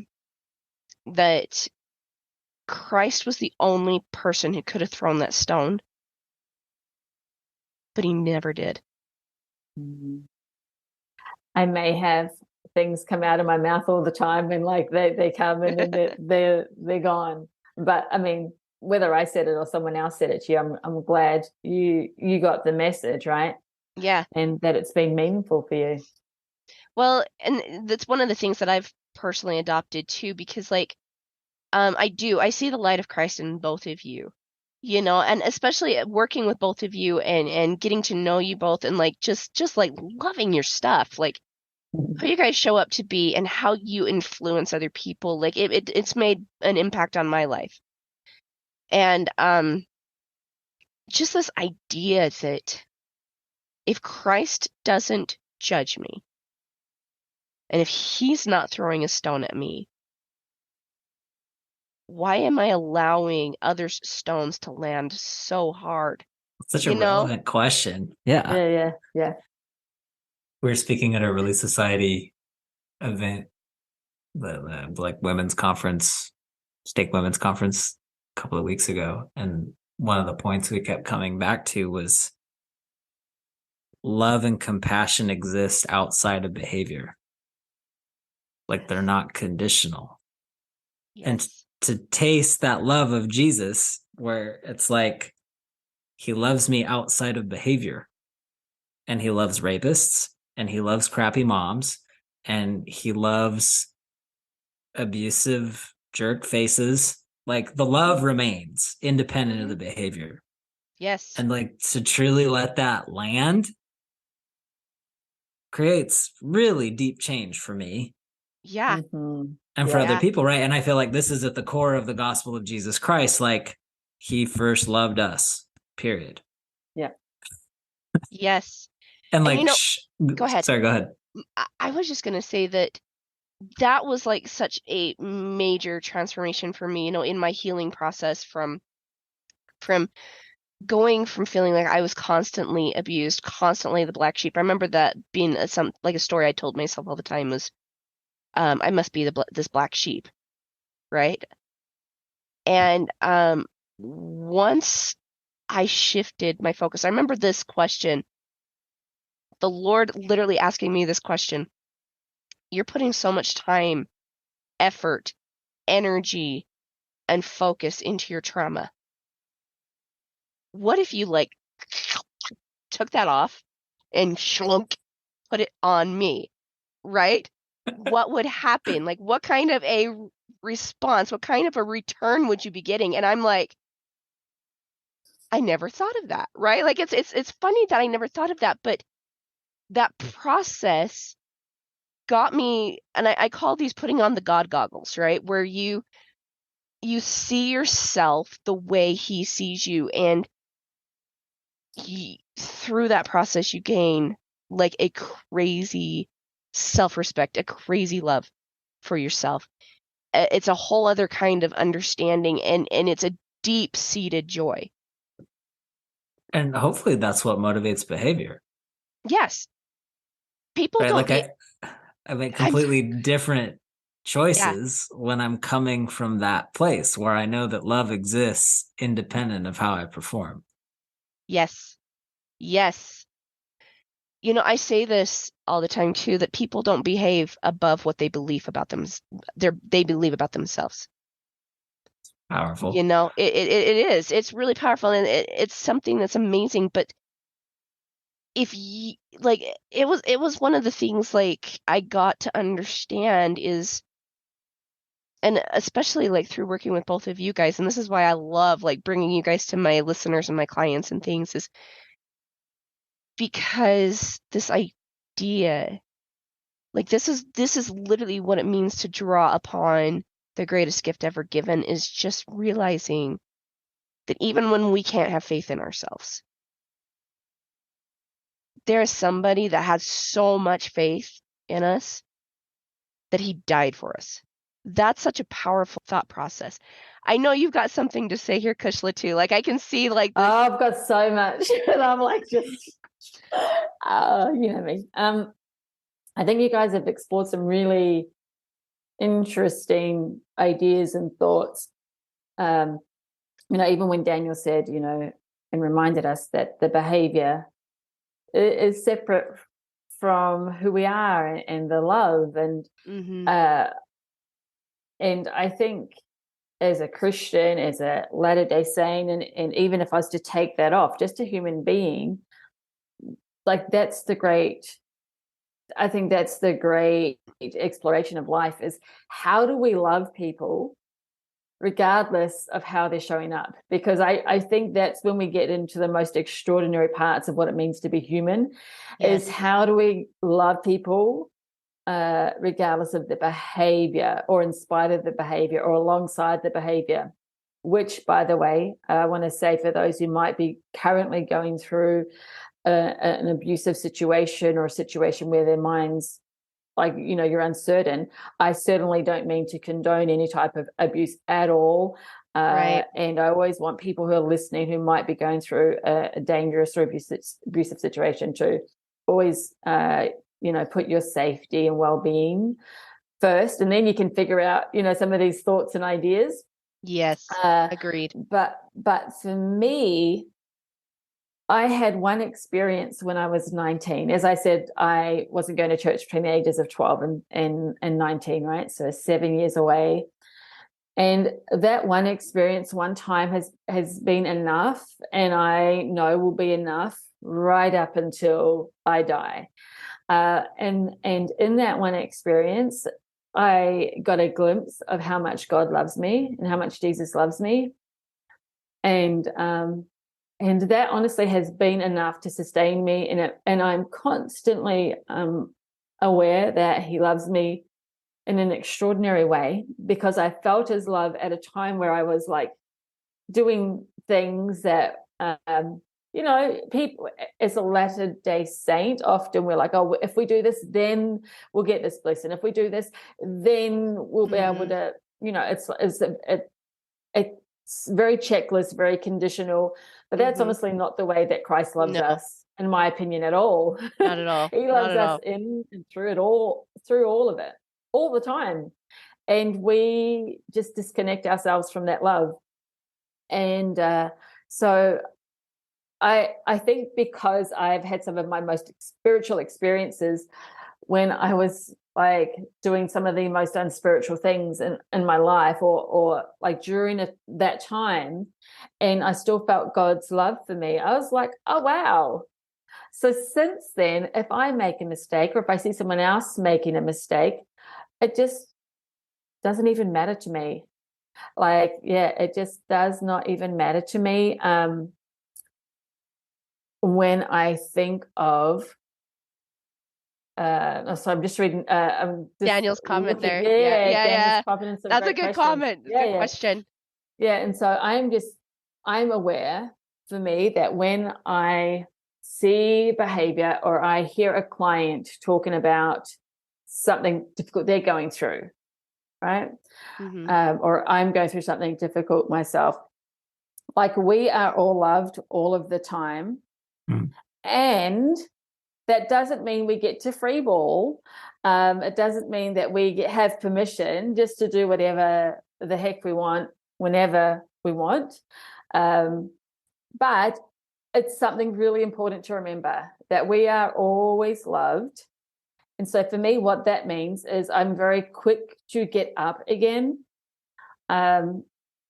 Christ was the only person who could have thrown that stone, but he never did. I may have things come out of my mouth all the time, and like they come and then they're gone. But I mean, whether I said it or someone else said it to you, I'm glad you got the message, right? Yeah. And that it's been meaningful for you. Well, and that's one of the things that I've personally adopted too, because like I see the light of Christ in both of you, you know, and especially working with both of you and getting to know you both, and like just like loving your stuff, like who you guys show up to be and how you influence other people. Like it's made an impact on my life. And just this idea that if Christ doesn't judge me, and if he's not throwing a stone at me, why am I allowing others' stones to land so hard? Such a You know? relevant question. Yeah. Yeah. We were speaking at a Relief Society event, like women's conference, stake women's conference a couple of weeks ago. And one of the points we kept coming back to was love and compassion exist outside of behavior. Like they're not conditional. Yes. And to taste that love of Jesus, where it's like he loves me outside of behavior, and he loves rapists, and he loves crappy moms, and he loves abusive jerk faces. Like the love remains independent of the behavior. Yes. And like to truly let that land creates really deep change for me. Yeah. Mm-hmm. And for Yeah. other people, right? And I feel like this is at the core of the gospel of Jesus Christ. Like he first loved us, period. Yeah. Yes. And like, you know, go ahead. Sorry, go ahead. I was just going to say that was like such a major transformation for me, you know, in my healing process from going from feeling like I was constantly abused, constantly the black sheep. I remember that being a story I told myself all the time was, I must be this black sheep, right? And once I shifted my focus, I remember this question, the Lord literally asking me this question: you're putting so much time, effort, energy, and focus into your trauma. What if you like took that off and shlunk, put it on me, right? What would happen? Like, what kind of a response, what kind of a return would you be getting? And I'm like, I never thought of that, right? Like it's funny that I never thought of that, but that process got me, and I call these putting on the God goggles, right? Where you see yourself the way he sees you, and through that process you gain like a crazy self-respect, a crazy love for yourself. It's a whole other kind of understanding, and it's a deep-seated joy. And hopefully that's what motivates behavior. Yes. People right? don't Like I make completely different choices when I'm coming from that place where I know that love exists independent of how I perform. Yes. Yes. You know, I say this all the time too, that people don't behave above what they believe about them. They believe about themselves. Powerful. You know, it is. It's really powerful, and it's something that's amazing. But if you like, it was one of the things like I got to understand is, and especially like through working with both of you guys, and this is why I love like bringing you guys to my listeners and my clients and things, is because this idea, like this is literally what it means to draw upon the greatest gift ever given, is just realizing that even when we can't have faith in ourselves, there is somebody that has so much faith in us that he died for us. That's such a powerful thought process. I know you've got something to say here, Kushla, too. Like I can see like this. Oh, I've got so much. And I'm like, just, you know me. I think you guys have explored some really interesting ideas and thoughts. You know, even when Daniel said, you know, and reminded us that the behavior is separate from who we are and the love. And and I think as a Christian, as a Latter-day Saint, and even if I was to take that off, just a human being, like I think that's the great exploration of life, is how do we love people regardless of how they're showing up? Because I think that's when we get into the most extraordinary parts of what it means to be human. Yes. Is how do we love people regardless of the behavior, or in spite of the behavior, or alongside the behavior, which, by the way, I want to say for those who might be currently going through an abusive situation, or a situation where their minds, like, you're uncertain, I certainly don't mean to condone any type of abuse at all. Right. And I always want people who are listening who might be going through a dangerous or abusive situation to always, put your safety and well-being first, and then you can figure out, some of these thoughts and ideas. Yes, agreed. But for me, I had one experience when I was 19. As I said, I wasn't going to church between the ages of 12 and 19, right? So 7 years away. And that one experience, one time, has been enough, and I know will be enough right up until I die. And in that one experience, I got a glimpse of how much God loves me and how much Jesus loves me. And that honestly has been enough to sustain me in it. And I'm constantly aware that he loves me in an extraordinary way, because I felt his love at a time where I was like doing things that, people, as a Latter-day Saint, often we're like, oh, if we do this, then we'll get this blessing. If we do this, then we'll be able to, it's very checklist, very conditional. But that's honestly not the way that Christ loves us, in my opinion, at all. Not at all. He loves us in and through it all, through all of it, all the time. And we just disconnect ourselves from that love. And so I think, because I've had some of my most spiritual experiences when I was like doing some of the most unspiritual things in my life, or like during that time, and I still felt God's love for me, I was like, oh, wow. So since then, if I make a mistake, or if I see someone else making a mistake, it just doesn't even matter to me. Like, it just does not even matter to me. When I think of, so I'm just reading Daniel's comment there. Daniel's comment. That's a good comment. Good question. Yeah, and so I'm aware, for me, that when I see behavior, or I hear a client talking about something difficult they're going through, right? Or I'm going through something difficult myself, like, we are all loved all of the time. And that doesn't mean we get to free ball. It doesn't mean that we have permission just to do whatever the heck we want, whenever we want. But it's something really important to remember, that we are always loved. And so for me, what that means is I'm very quick to get up again.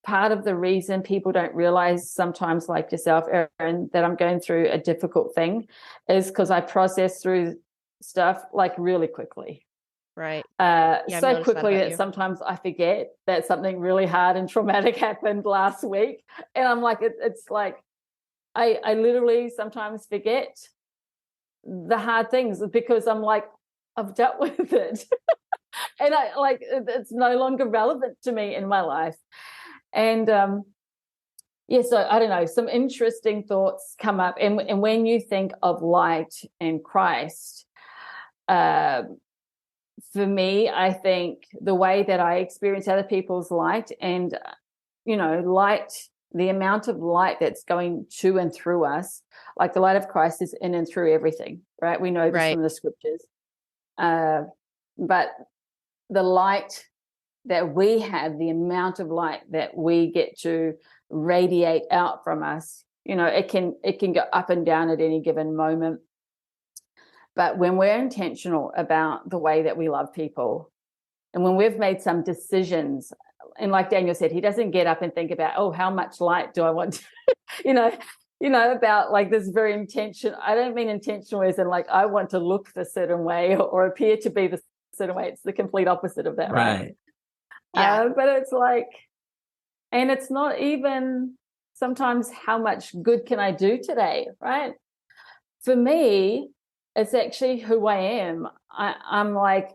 Part of the reason people don't realize sometimes, like yourself, Erin, that I'm going through a difficult thing is because I process through stuff like really quickly. Right. So quickly that sometimes I forget that something really hard and traumatic happened last week. And I'm like, it's like, I literally sometimes forget the hard things, because I'm like, I've dealt with it. And it's no longer relevant to me in my life. And so I don't know, some interesting thoughts come up. And when you think of light and Christ, for me, I think the way that I experience other people's light, and, light, the amount of light that's going to and through us, like the light of Christ is in and through everything, right? We know this from the scriptures. But the light that we have, the amount of light that we get to radiate out from us, it can go up and down at any given moment. But when we're intentional about the way that we love people, and when we've made some decisions, and like Daniel said, he doesn't get up and think about, oh, how much light do I want to, about like this very intention. I don't mean intentional as in like I want to look the certain way or appear to be the certain way. It's the complete opposite of that, right? Yeah. But it's like, and it's not even sometimes how much good can I do today, right? For me, it's actually who I am. I'm like,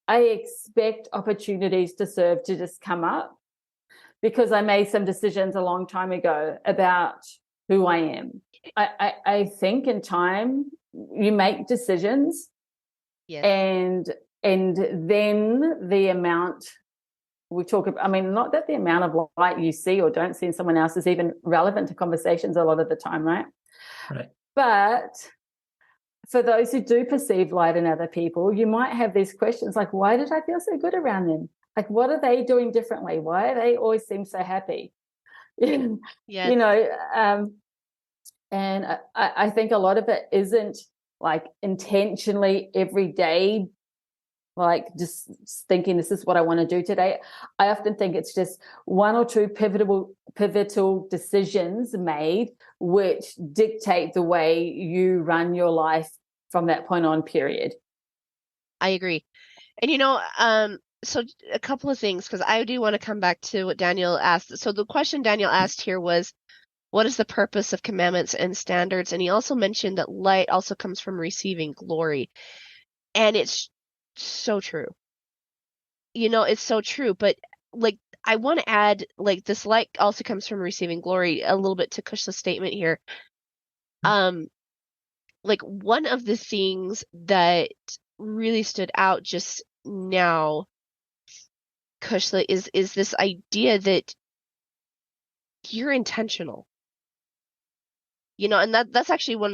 I expect opportunities to serve to just come up because I made some decisions a long time ago about who I am. I think in time you make decisions, Yes. and then the amount we talk about, I mean, not that the amount of light you see or don't see in someone else is even relevant to conversations a lot of the time, right? Right. But for those who do perceive light in other people, you might have these questions like, why did I feel so good around them? Like, what are they doing differently? Why do they always seem so happy? Yes. And I think a lot of it isn't like intentionally every day, like just thinking this is what I want to do today. I often think it's just one or two pivotal decisions made which dictate the way you run your life from that point on, period. I agree. And so a couple of things, because I do want to come back to what Daniel asked. So the question Daniel asked here was, what is the purpose of commandments and standards? And he also mentioned that light also comes from receiving glory. And it's so true. It's so true. But like, I want to add, like, this light also comes from receiving glory a little bit to Kushla's statement here. Like, one of the things that really stood out just now, Kushla, is this idea that you're intentional. And that's actually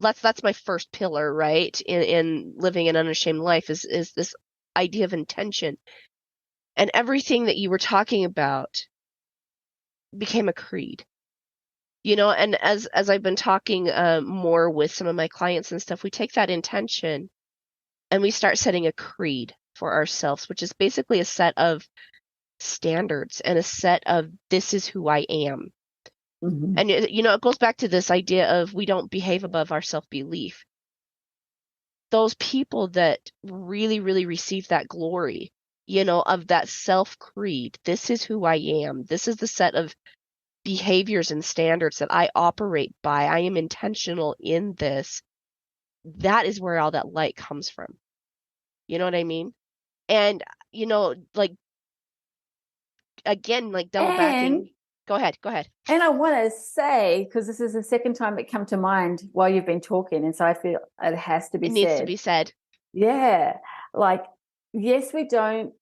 that's my first pillar, right? In living an unashamed life is this idea of intention. And everything that you were talking about became a creed. And as I've been talking more with some of my clients and stuff, we take that intention and we start setting a creed for ourselves, which is basically a set of standards and a set of this is who I am. Mm-hmm. And it goes back to this idea of we don't behave above our self-belief. Those people that really, really receive that glory, of that self-creed, this is who I am. This is the set of behaviors and standards that I operate by. I am intentional in this. That is where all that light comes from. You know what I mean? And, like, again, like double backing. Go ahead. And I want to say, because this is the second time it come to mind while you've been talking, and so I feel it has to be said. It needs to be said. Yeah. Like, yes, we don't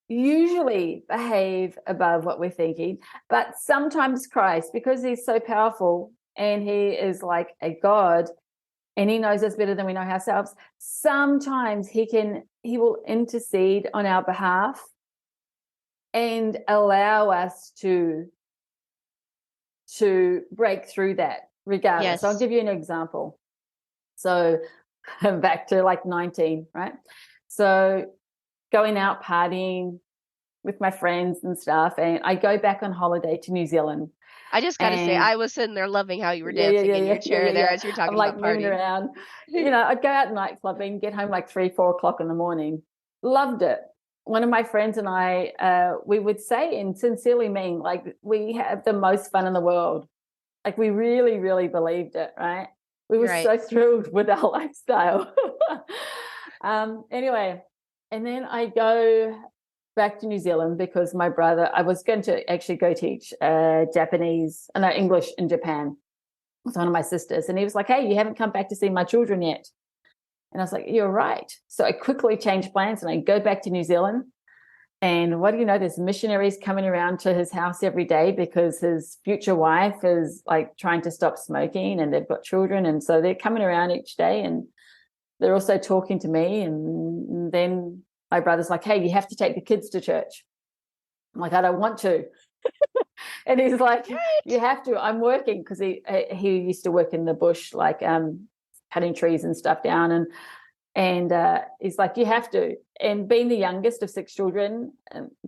usually behave above what we're thinking, but sometimes Christ, because he's so powerful and he is like a God and he knows us better than we know ourselves, sometimes he will intercede on our behalf and allow us to break through that regardless. Yes. I'll give you an example. So back to like 19, right? So going out partying with my friends and stuff, and I go back on holiday to New Zealand. I just got to say, I was sitting there loving how you were dancing in your chair as you're talking about partying. Moving around. I'd go out night clubbing, get home like 3-4 o'clock in the morning. Loved it. One of my friends and I, we would say and sincerely mean, like, we have the most fun in the world. Like, we really, really believed it, right? We were so thrilled with our lifestyle. Anyway, and then I go back to New Zealand because my brother, I was going to actually go teach English in Japan with one of my sisters. And he was like, hey, you haven't come back to see my children yet. And I was like, you're right. So I quickly changed plans and I go back to New Zealand. And what do you know? There's missionaries coming around to his house every day because his future wife is like trying to stop smoking and they've got children. And so they're coming around each day and they're also talking to me. And then my brother's like, hey, you have to take the kids to church. I'm like, I don't want to. And he's like, you have to. I'm working because he used to work in the bush, like cutting trees and stuff down, and he's like, you have to. And being the youngest of 6 children,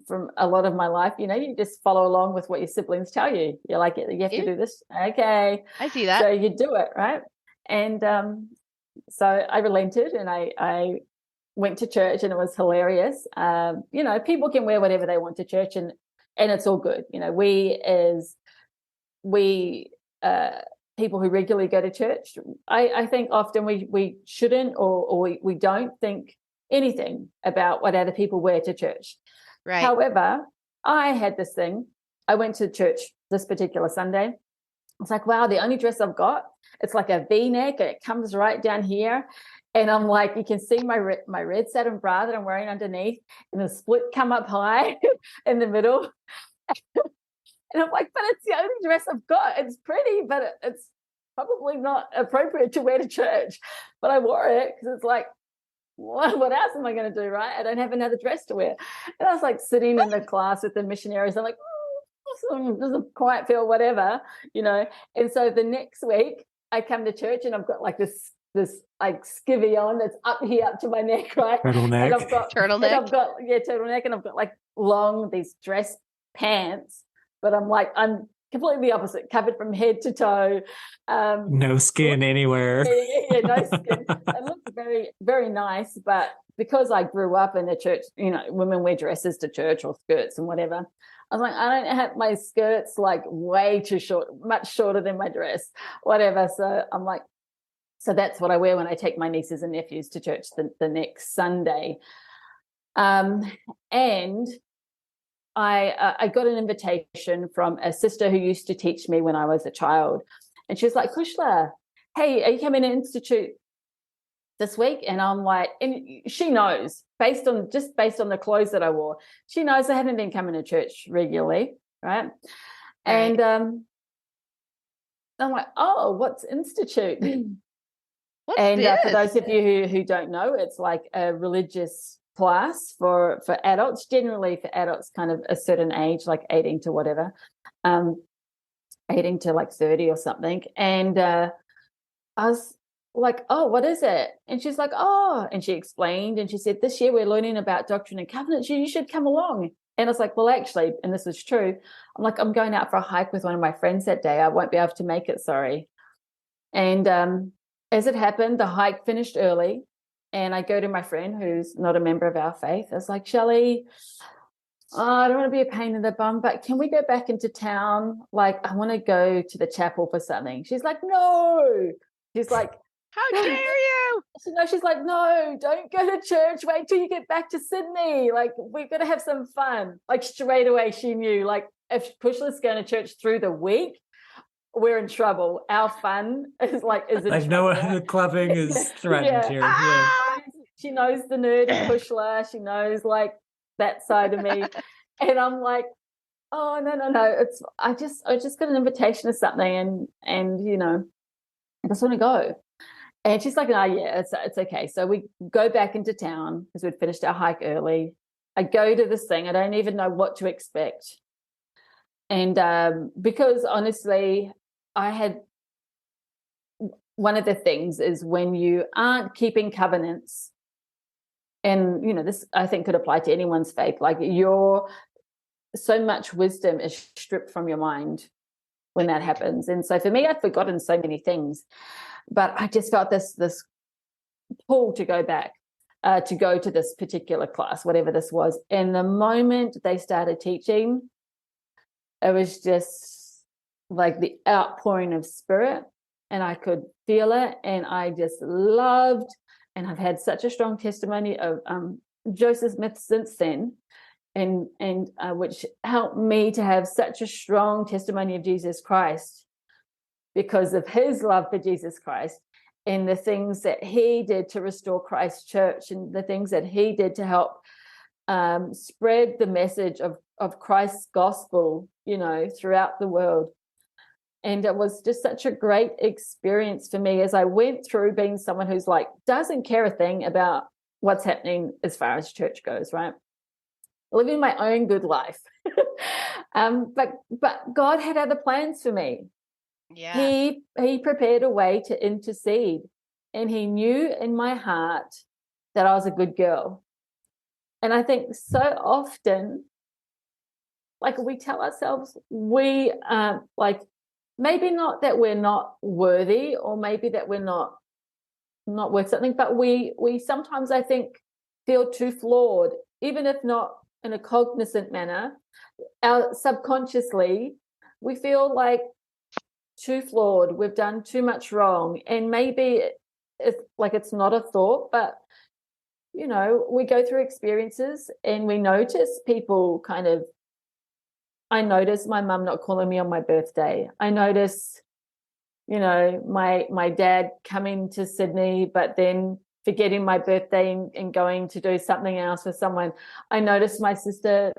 from a lot of my life, you just follow along with what your siblings tell you. You're like, you have to do this. Okay. I see that. So you do it, right? And so I relented, and I went to church, and it was hilarious. People can wear whatever they want to church, and it's all good. We people who regularly go to church, I think often we shouldn't or we don't think anything about what other people wear to church. Right. However, I had this thing. I went to church this particular Sunday. I was like, wow, the only dress I've got, it's like a V-neck, and it comes right down here. And I'm like, you can see my red satin bra that I'm wearing underneath, and the split come up high in the middle. And I'm like, but it's the only dress I've got. It's pretty, but it's probably not appropriate to wear to church. But I wore it because it's like, what else am I going to do, right? I don't have another dress to wear. And I was like sitting in the class with the missionaries. I'm like, doesn't quite feel whatever, And so the next week I come to church, and I've got like this like skivvy on that's up here up to my neck, right? Turtleneck. And I've got Turtleneck. And I've got turtleneck, and I've got like these dress pants. But I'm completely opposite, covered from head to toe. No skin anywhere. No skin. It looks very, very nice. But because I grew up in a church, women wear dresses to church or skirts and whatever. I was like, I don't have my skirts like way too short, much shorter than my dress, whatever. So I'm like, so that's what I wear when I take my nieces and nephews to church the next Sunday. And I got an invitation from a sister who used to teach me when I was a child. And she was like, Kushla, hey, are you coming to Institute this week? And I'm like, and she knows, based on the clothes that I wore, she knows I haven't been coming to church regularly, right? And I'm like, oh, what's Institute? What's and this? For those of you who don't know, it's like a religious class for adults, generally for adults kind of a certain age, like 18 to whatever, 18 to like 30 or something. And I was like, oh, what is it? And she's like, oh, and she explained, and she said, this year we're learning about Doctrine and Covenants. You should come along. And I was like, well, actually, and this is true, I'm like, I'm going out for a hike with one of my friends that day. I won't be able to make it, sorry. And as it happened, the hike finished early. And I go to my friend who's not a member of our faith. I was like, Shelley, I don't want to be a pain in the bum, but can we go back into town? Like, I want to go to the chapel for something. She's like, no. She's like, how dare you? She's like, no, don't go to church. Wait till you get back to Sydney. Like, we've got to have some fun. Like, straight away, she knew, like, if Kushala's going to church through the week, we're in trouble. Our fun is like in like trouble, no right? Clubbing is threatened here. Yeah. She knows the nerdy Kushla. She knows like that side of me, and I'm like, oh no. It's I just got an invitation or something, and I just want to go. And she's like, oh yeah, it's okay. So we go back into town because we'd finished our hike early. I go to this thing. I don't even know what to expect. And because honestly, I had one of the things is when you aren't keeping covenants, and this I think could apply to anyone's faith, like so much wisdom is stripped from your mind when that happens. And so for me, I'd forgotten so many things, but I just felt this pull to go back, to go to this particular class, whatever this was. And the moment they started teaching, it was just like the outpouring of spirit, and I could feel it, and I just loved, and I've had such a strong testimony of Joseph Smith since then, and which helped me to have such a strong testimony of Jesus Christ because of his love for Jesus Christ and the things that he did to restore Christ's church and the things that he did to help spread the message of Christ's gospel, throughout the world. And it was just such a great experience for me as I went through being someone who's like, doesn't care a thing about what's happening as far as church goes, right? Living my own good life. But God had other plans for me. Yeah. He prepared a way to intercede. and he knew in my heart that I was a good girl. And I think so often, like, we tell ourselves we like, maybe not that we're not worthy, or maybe that we're not worth something, but we sometimes, I think, feel too flawed, even if not in a cognizant manner. Our subconsciously, we feel like too flawed, we've done too much wrong, and maybe it's not a thought, but we go through experiences and we notice people kind of. I notice my mum not calling me on my birthday. I notice, my dad coming to Sydney, but then forgetting my birthday and going to do something else with someone. I notice my sister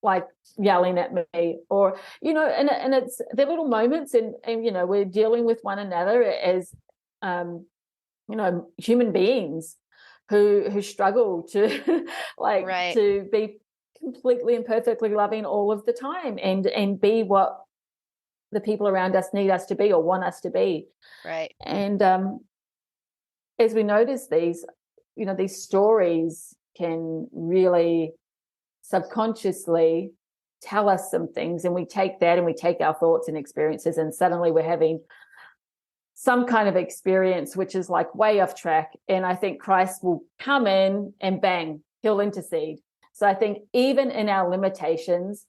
like yelling at me, or and it's the little moments, and we're dealing with one another as human beings who struggle to Right. to be completely and perfectly loving all of the time, and be what the people around us need us to be or want us to be. Right. And as we notice these stories can really subconsciously tell us some things, and we take that and we take our thoughts and experiences, and suddenly we're having some kind of experience which is like way off track. And I think Christ will come in and bang, he'll intercede. So I think even in our limitations,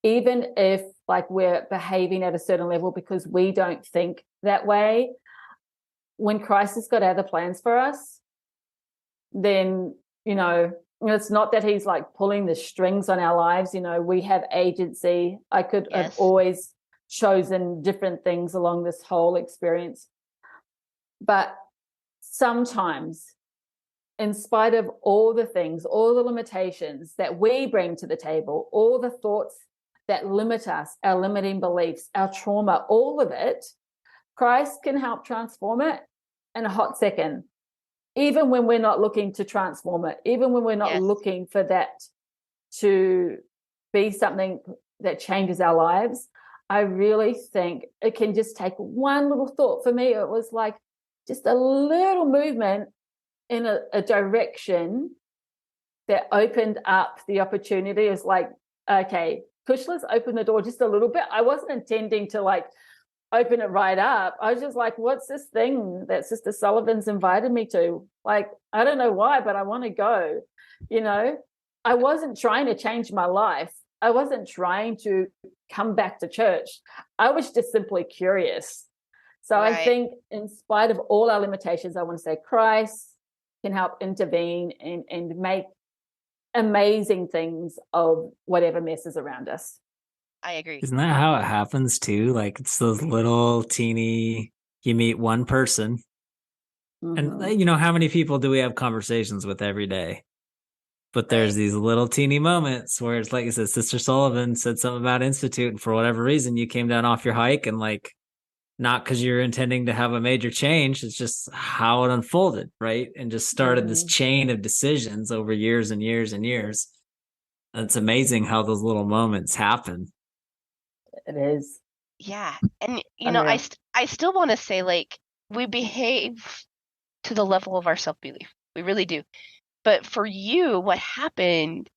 even if like we're behaving at a certain level because we don't think that way, when Christ has got other plans for us, then it's not that he's like pulling the strings on our lives. We have agency. I could have always chosen different things along this whole experience, but sometimes, in spite of all the things, all the limitations that we bring to the table, all the thoughts that limit us, our limiting beliefs, our trauma, all of it, Christ can help transform it in a hot second. Even when we're not looking to transform it, even when we're not looking for that to be something that changes our lives, I really think it can just take one little thought. For me, it was like just a little movement in a direction that opened up the opportunity. It's like, okay, Kushla's opened the door just a little bit. I wasn't intending to like open it right up. I was just like, what's this thing that Sister Sullivan's invited me to? Like, I don't know why, but I want to go. I wasn't trying to change my life. I wasn't trying to come back to church. I was just simply curious. So I think in spite of all our limitations, I want to say Christ can help intervene and make amazing things of whatever mess is around us. I agree. Isn't that how it happens too? Like, it's those little teeny, you meet one person, and how many people do we have conversations with every day? But there's these little teeny moments where it's like you said, Sister Sullivan said something about Institute, and for whatever reason, you came down off your hike, and like, not because you're intending to have a major change, it's just how it unfolded, right? And just started this chain of decisions over years and years and years. And it's amazing how those little moments happen. It is. Yeah. And, I still want to say, like, we behave to the level of our self-belief. We really do. But for you, what happened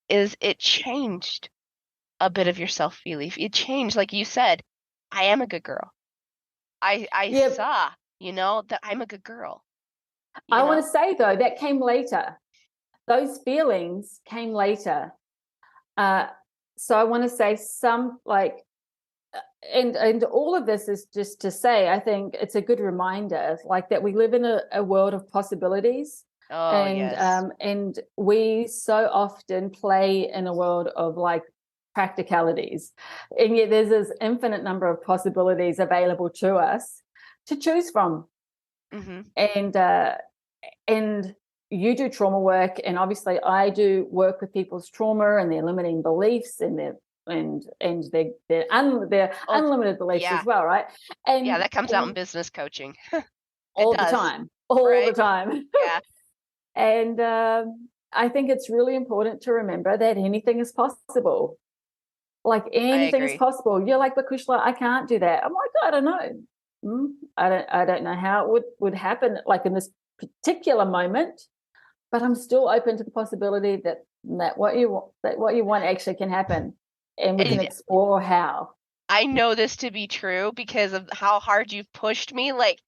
is it changed a bit of your self-belief. It changed, like you said, I am a good girl. I saw, that I'm a good girl. I want to say, though, that came later. Those feelings came later. So I want to say some, like, and all of this is just to say, I think it's a good reminder, like, that we live in a world of possibilities. Oh, yes. And we so often play in a world of like practicalities, and yet there's this infinite number of possibilities available to us to choose from. And you do trauma work, and obviously I do work with people's trauma and their limiting beliefs and their unlimited beliefs as well, right? And that comes out in business coaching all the time. Yeah. And I think it's really important to remember that anything is possible. Like, anything is possible. You're like, but Kushla, I can't do that. I'm like, I don't know. I don't know how it would happen, like in this particular moment, but I'm still open to the possibility that what you want actually can happen, and we can explore how. I know this to be true because of how hard you've pushed me. Like,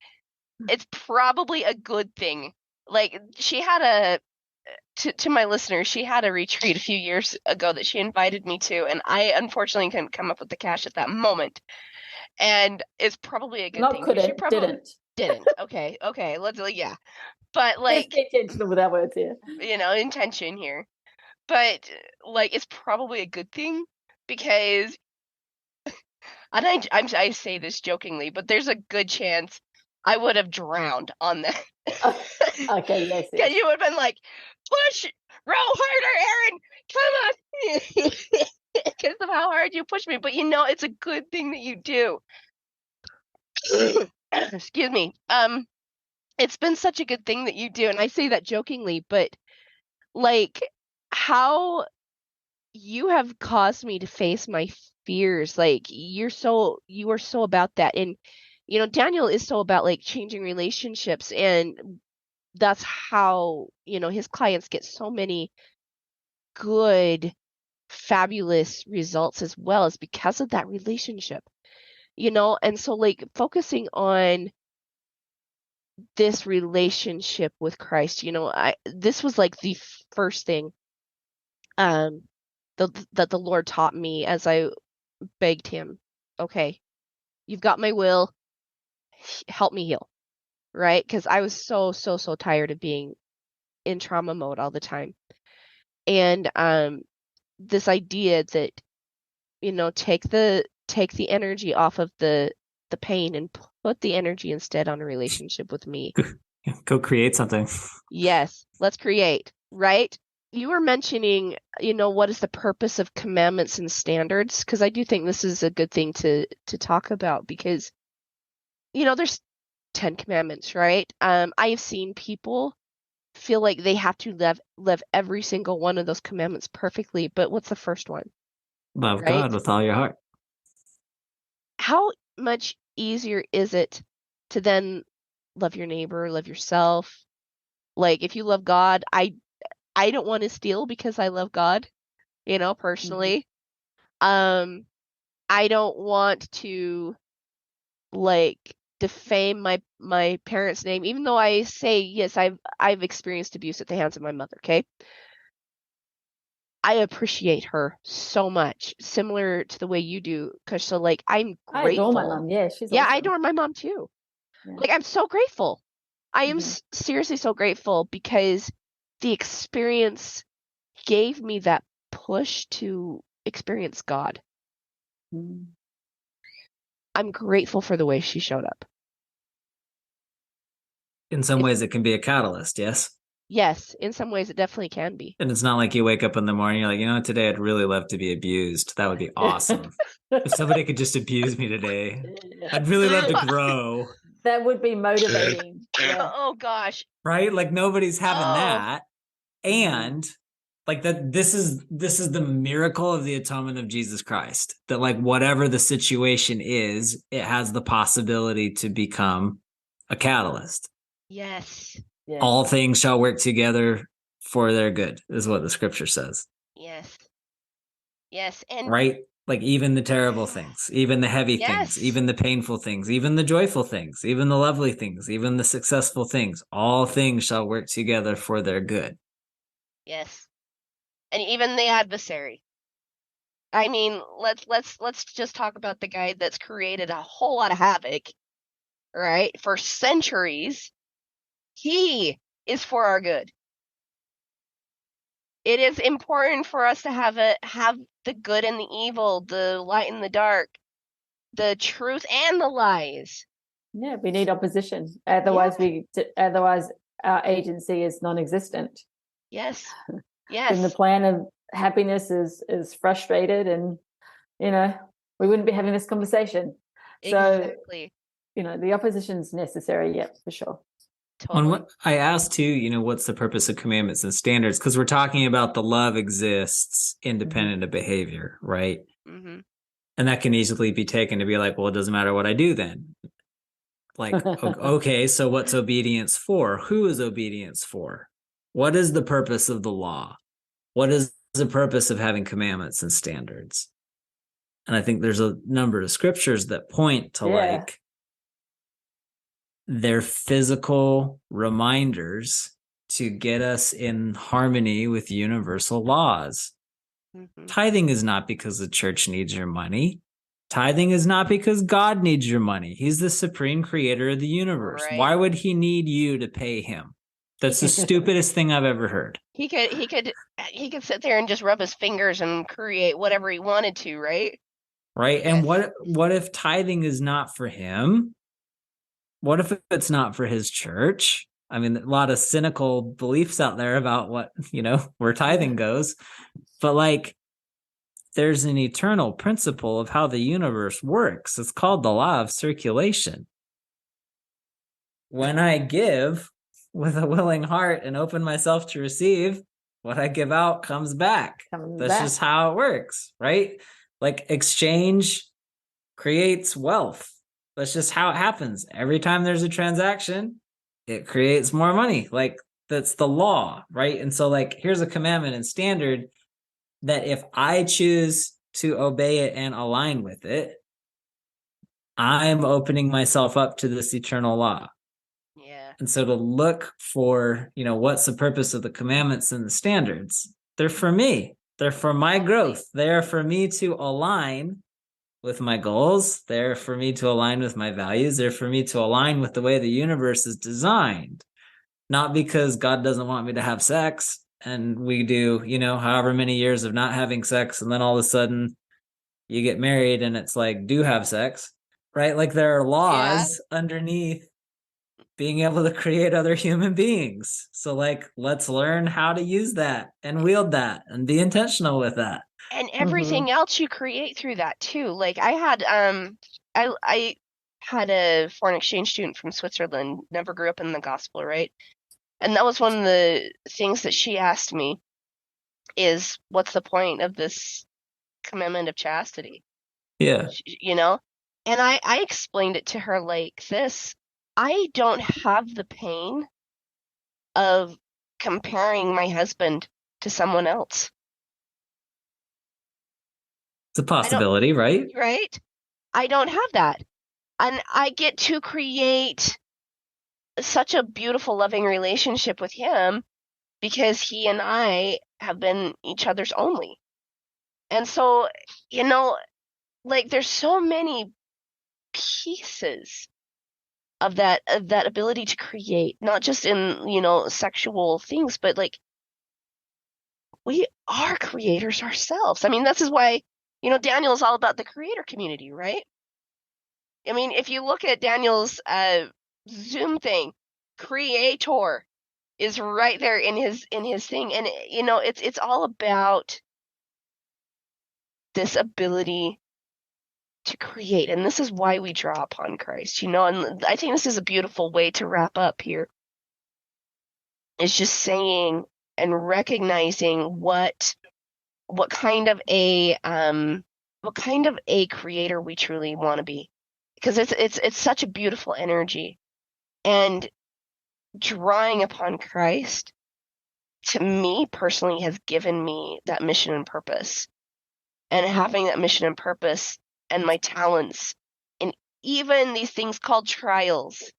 it's probably a good thing. Like, she had to my listeners, she had a retreat a few years ago that she invited me to, and I unfortunately couldn't come up with the cash at that moment. And it's probably a good thing. She probably didn't. Okay. Let's yeah. But like, be intentional with our words here. Intention here. But like, it's probably a good thing because, and I say this jokingly, but there's a good chance I would have drowned on that. Okay, yes. Yeah, you would have been like, push, row harder, Aaron, come on, because of how hard you push me. But it's a good thing that you do. Excuse me. It's been such a good thing that you do, and I say that jokingly, but like how you have caused me to face my fears. Like you are so about that, and Daniel is so about like changing relationships, and that's how his clients get so many good, fabulous results as well, is because of that relationship. And so like focusing on this relationship with Christ, this was like the first thing that the Lord taught me as I begged him, okay, you've got my will, help me heal, right? Because I was so tired of being in trauma mode all the time. And this idea that take the energy off of the pain and put the energy instead on a relationship with me. Go create something. Yes, let's create, right? You were mentioning, what is the purpose of commandments and standards? Because I do think this is a good thing to talk about, because there's 10 commandments, right? I have seen people feel like they have to live every single one of those commandments perfectly, but what's the first one? Love God with all your heart. How much easier is it to then love your neighbor, love yourself? Like, if you love God, I don't want to steal because I love God, personally. Mm-hmm. I don't want to like defame my parents' name, even though I say, yes, I've experienced abuse at the hands of my mother, okay? I appreciate her so much, similar to the way you do, Kushla. Like, I'm grateful. I adore my mom. Yeah, she's awesome. I adore my mom too. Yeah. Like, I'm so grateful. I am seriously so grateful, because the experience gave me that push to experience God. Mm. I'm grateful for the way she showed up. In some ways, it can be a catalyst, yes? Yes, in some ways, it definitely can be. And it's not like you wake up in the morning, you're like, today I'd really love to be abused. That would be awesome. If somebody could just abuse me today, I'd really love to grow. That would be motivating. Yeah. Oh, gosh. Right? Like, nobody's having that. And like that, this is the miracle of the atonement of Jesus Christ, that like whatever the situation is, it has the possibility to become a catalyst. Yes. All things shall work together for their good, is what the scripture says. Yes. And right, like even the terrible things, even the heavy things, even the painful things, even the joyful things, even the lovely things, even the successful things, all things shall work together for their good. Yes. And even the adversary. I mean, let's just talk about the guy that's created a whole lot of havoc, right? For centuries. He is for our good. It is important for us to have the good and the evil, the light and the dark, the truth and the lies. Yeah, we need opposition. Otherwise, our agency is non-existent. Yes. Then the plan of happiness is frustrated, and we wouldn't be having this conversation. Exactly. So the opposition is necessary. Yeah, for sure. Totally. What I asked too, what's the purpose of commandments and standards? Because we're talking about the love exists independent of behavior, right? Mm-hmm. And that can easily be taken to be like, well, it doesn't matter what I do then. Like, okay, so what's obedience for? Who is obedience for? What is the purpose of the law? What is the purpose of having commandments and standards? And I think there's a number of scriptures that point to like they're physical reminders to get us in harmony with universal laws. Mm-hmm. Tithing is not because the church needs your money. Tithing is not because God needs your money. He's the supreme creator of the universe. Right. Why would he need you to pay him? That's the stupidest thing I've ever heard. He could sit there and just rub his fingers and create whatever he wanted to, right? Right? Yes. And what if tithing is not for him? What if it's not for his church? I mean, a lot of cynical beliefs out there about what, where tithing goes. But like, there's an eternal principle of how the universe works. It's called the law of circulation. When I give with a willing heart and open myself to receive, what I give out comes back. That's just how it works, right? Like exchange creates wealth. That's just how it happens. Every time there's a transaction, it creates more money. Like that's the law, right? And so like, here's a commandment and standard that if I choose to obey it and align with it, I'm opening myself up to this eternal law. Yeah. And so to look for, what's the purpose of the commandments and the standards? They're for me. They're for my growth. They're for me to align with my goals. They're for me to align with my values. They're for me to align with the way the universe is designed. Not because God doesn't want me to have sex and we do, however many years of not having sex. And then all of a sudden you get married and it's like, do have sex, right? Like there are laws underneath being able to create other human beings. So like, let's learn how to use that and wield that and be intentional with that. And everything else you create through that too. Like I had I had a foreign exchange student from Switzerland, never grew up in the gospel, right? And that was one of the things that she asked me is what's the point of this commandment of chastity? Yeah. And I explained it to her like this. I don't have the pain of comparing my husband to someone else. It's a possibility, right? Right? I don't have that. And I get to create such a beautiful, loving relationship with him because he and I have been each other's only. And so, like there's so many pieces of that ability to create, not just in, sexual things, but like we are creators ourselves. I mean, this is why, Daniel is all about the creator community, right? I mean, if you look at Daniel's Zoom thing, creator is right there in his thing, and it's all about this ability to create, and this is why we draw upon Christ, and I think this is a beautiful way to wrap up here. It's just saying and recognizing what kind of a creator we truly want to be, because it's such a beautiful energy, and drawing upon Christ to me personally has given me that mission and purpose, and having that mission and purpose and my talents and even these things called trials,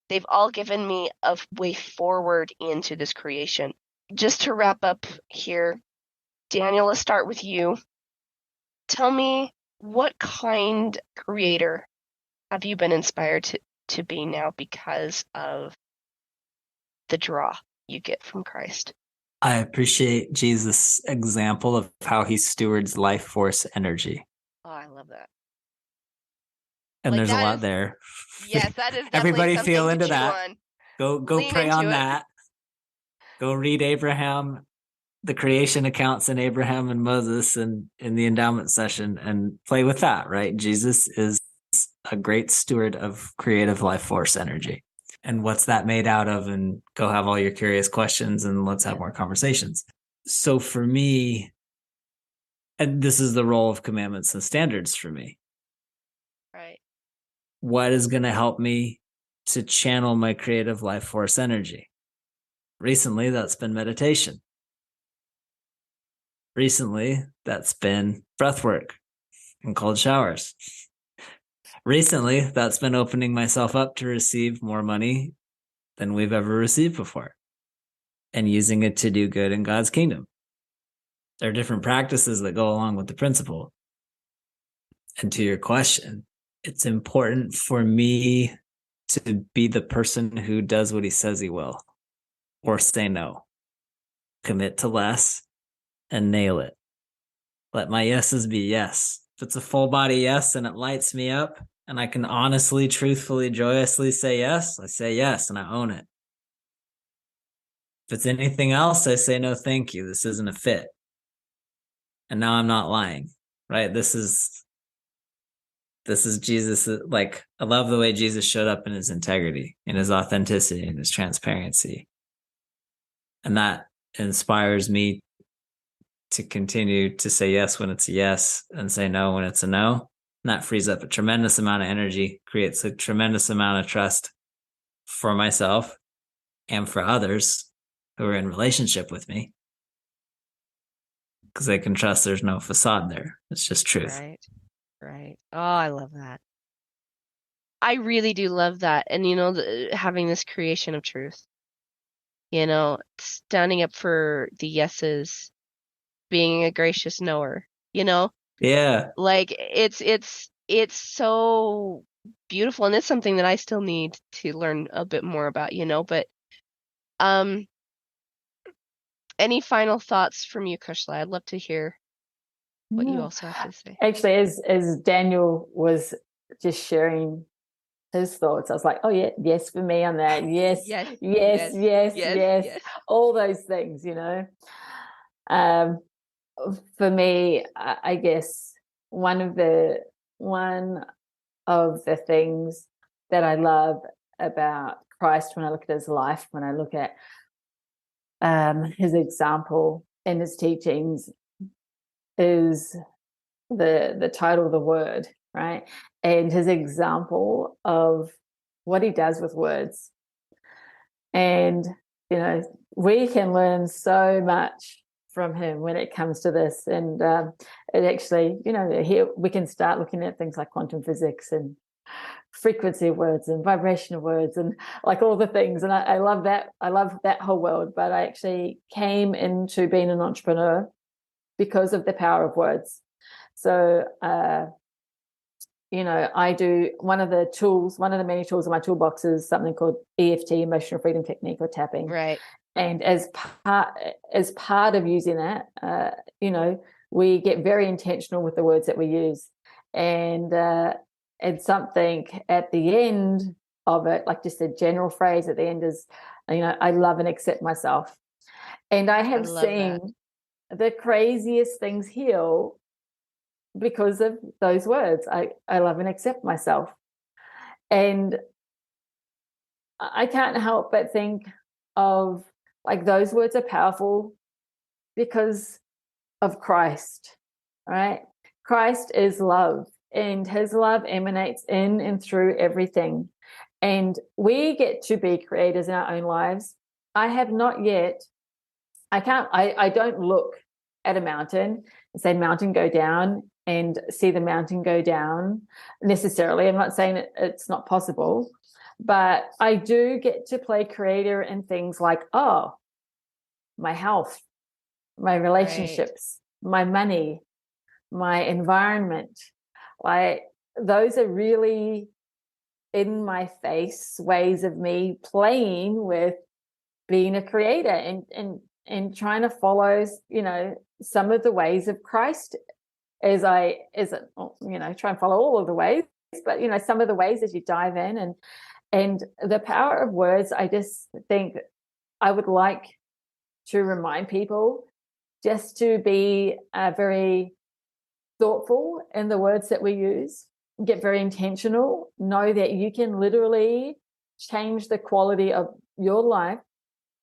they've all given me a way forward into this creation. Just to wrap up here, Daniel, let's start with you. Tell me, what kind of creator have you been inspired to be now because of the draw you get from Christ? I appreciate Jesus' example of how he stewards life force energy. Oh, I love that. And there's a lot there. Yes, that is definitely everybody something feel to into chew that. on. Go Lean pray into on it. that. Go read Abraham, the creation accounts in Abraham and Moses and in the endowment session, and play with that, right? Jesus is a great steward of creative life force energy. And what's that made out of? And go have all your curious questions and let's have more conversations. So for me, and this is the role of commandments and standards for me. Right. What is going to help me to channel my creative life force energy. Recently, that's been meditation. Recently, that's been breath work and cold showers. Recently, that's been opening myself up to receive more money than we've ever received before and using it to do good in God's kingdom. There are different practices that go along with the principle. And to your question, it's important for me to be the person who does what he says he will, or say no, commit to less, and nail it. Let my yeses be yes. If it's a full body yes and it lights me up and I can honestly, truthfully, joyously say yes, I say yes and I own it. If it's anything else, I say no, thank you. This isn't a fit. And now I'm not lying, right? This is Jesus. Like, I love the way Jesus showed up in his integrity, in his authenticity, in his transparency. And that inspires me to continue to say yes when it's a yes and say no when it's a no. And that frees up a tremendous amount of energy, creates a tremendous amount of trust for myself and for others who are in relationship with me, because they can trust there's no facade there. It's just truth. Right. Oh, I love that. I really do love that. And, having this creation of truth, standing up for the yeses, being a gracious knower, Yeah. like it's so beautiful. And it's something that I still need to learn a bit more about, but, any final thoughts from you, Kushla? I'd love to hear what you also have to say. Actually, as Daniel was just sharing his thoughts, I was like, oh yeah, yes for me on that. Yes, yes. All those things, for me, I guess one of the things that I love about Christ, when I look at his life, when I look at his example and his teachings, is the title, the word, right? And his example of what he does with words. And, we can learn so much from him when it comes to this. And it actually, here we can start looking at things like quantum physics and frequency of words and vibration of words and like all the things. And I love that. I love that whole world. But I actually came into being an entrepreneur because of the power of words. So, I do one of the many tools in my toolbox is something called EFT, emotional freedom technique, or tapping. Right. And as part of using that, we get very intentional with the words that we use. And something at the end of it, like just a general phrase at the end is, I love and accept myself. And I have seen the craziest things heal because of those words. I love and accept myself. And I can't help but think of, like, those words are powerful because of Christ, right? Christ is love, and his love emanates in and through everything. And we get to be creators in our own lives. I don't look at a mountain and say, mountain, go down, and see the mountain go down necessarily. I'm not saying it's not possible, but I do get to play creator in things like, my health, my relationships, my money, my environment. Like, those are really in my face ways of me playing with being a creator and trying to follow, some of the ways of Christ as I try and follow all of the ways, but, some of the ways as you dive in and the power of words. I just think I would like to remind people just to be very thoughtful in the words that we use, get very intentional, know that you can literally change the quality of your life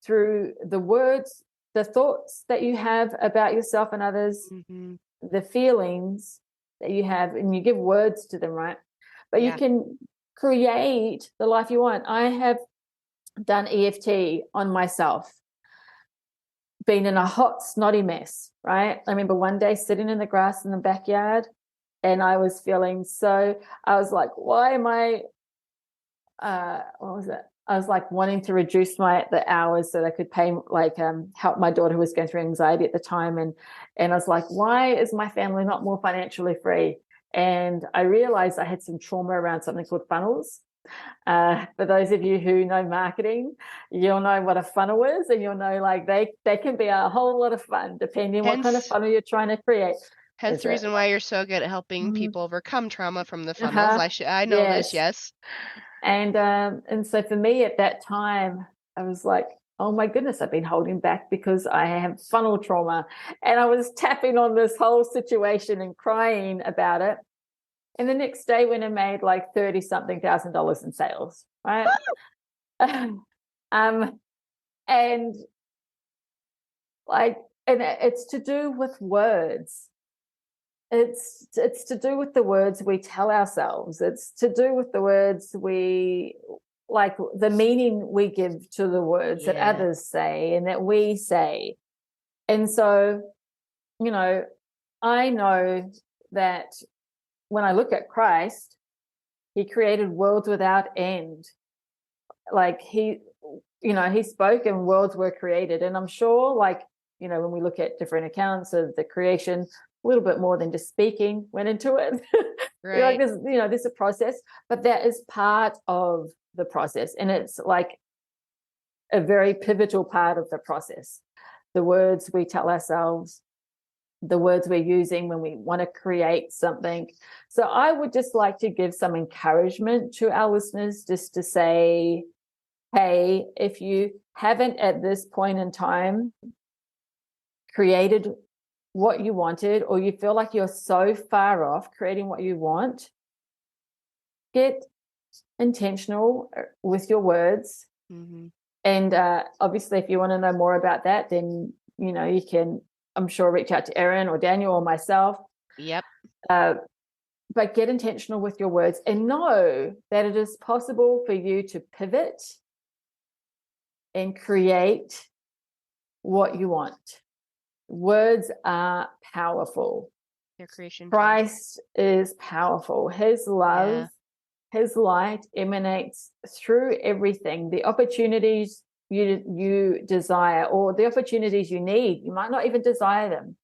through the words, the thoughts that you have about yourself and others, the feelings that you have, and you give words to them, right? But you can create the life you want. I have done EFT on myself, been in a hot, snotty mess, right? I remember one day sitting in the grass in the backyard, and I was feeling I was like, why am I, what was it? I was like wanting to reduce the hours so that I could pay, like, help my daughter who was going through anxiety at the time. And I was like, why is my family not more financially free? And I realized I had some trauma around something called funnels. For those of you who know marketing, you'll know what a funnel is, and you'll know, like, they can be a whole lot of fun depending on what kind of funnel you're trying to create. Hence the reason why you're so good at helping people overcome trauma from the funnels. I know this, yes. And so for me at that time, I was like, oh my goodness, I've been holding back because I have funnel trauma. And I was tapping on this whole situation and crying about it. And the next day when I made like $30-something thousand in sales, right? And it's to do with words. It's to do with the words we tell ourselves. It's to do with the words we, like, the meaning we give to the words that others say and that we say. And so, you know, I know that when I look at Christ, he created worlds without end. Like, he spoke and worlds were created. And I'm sure, like, you know, when we look at different accounts of the creation, a little bit more than just speaking went into it. Right. Like, there's a process, but that is part of the process. And it's like a very pivotal part of the process. The words we tell ourselves, the words we're using when we want to create something. So I would just like to give some encouragement to our listeners, just to say, hey, if you haven't at this point in time created what you wanted, or you feel like you're so far off creating what you want, get intentional with your words. Mm-hmm. And obviously, if you want to know more about that, then, you know, you can, I'm sure, reach out to Erin or Daniel or myself. Yep. But get intentional with your words and know that it is possible for you to pivot and create what you want. Words are powerful. Their creation. Christ is powerful. His love, his light emanates through everything. The opportunities you desire, or the opportunities you need, you might not even desire them.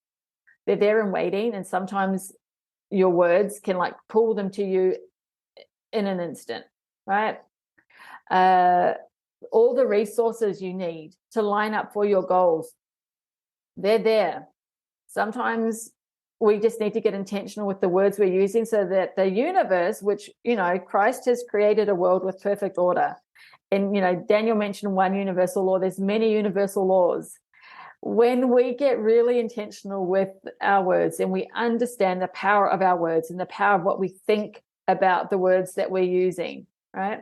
They're there and waiting, and sometimes your words can, like, pull them to you in an instant, right? All the resources you need to line up for your goals, they're there. Sometimes we just need to get intentional with the words we're using, so that the universe, which, you know, Christ has created a world with perfect order. And, you know, Daniel mentioned one universal law. There's many universal laws. When we get really intentional with our words and we understand the power of our words and the power of what we think about the words that we're using, right,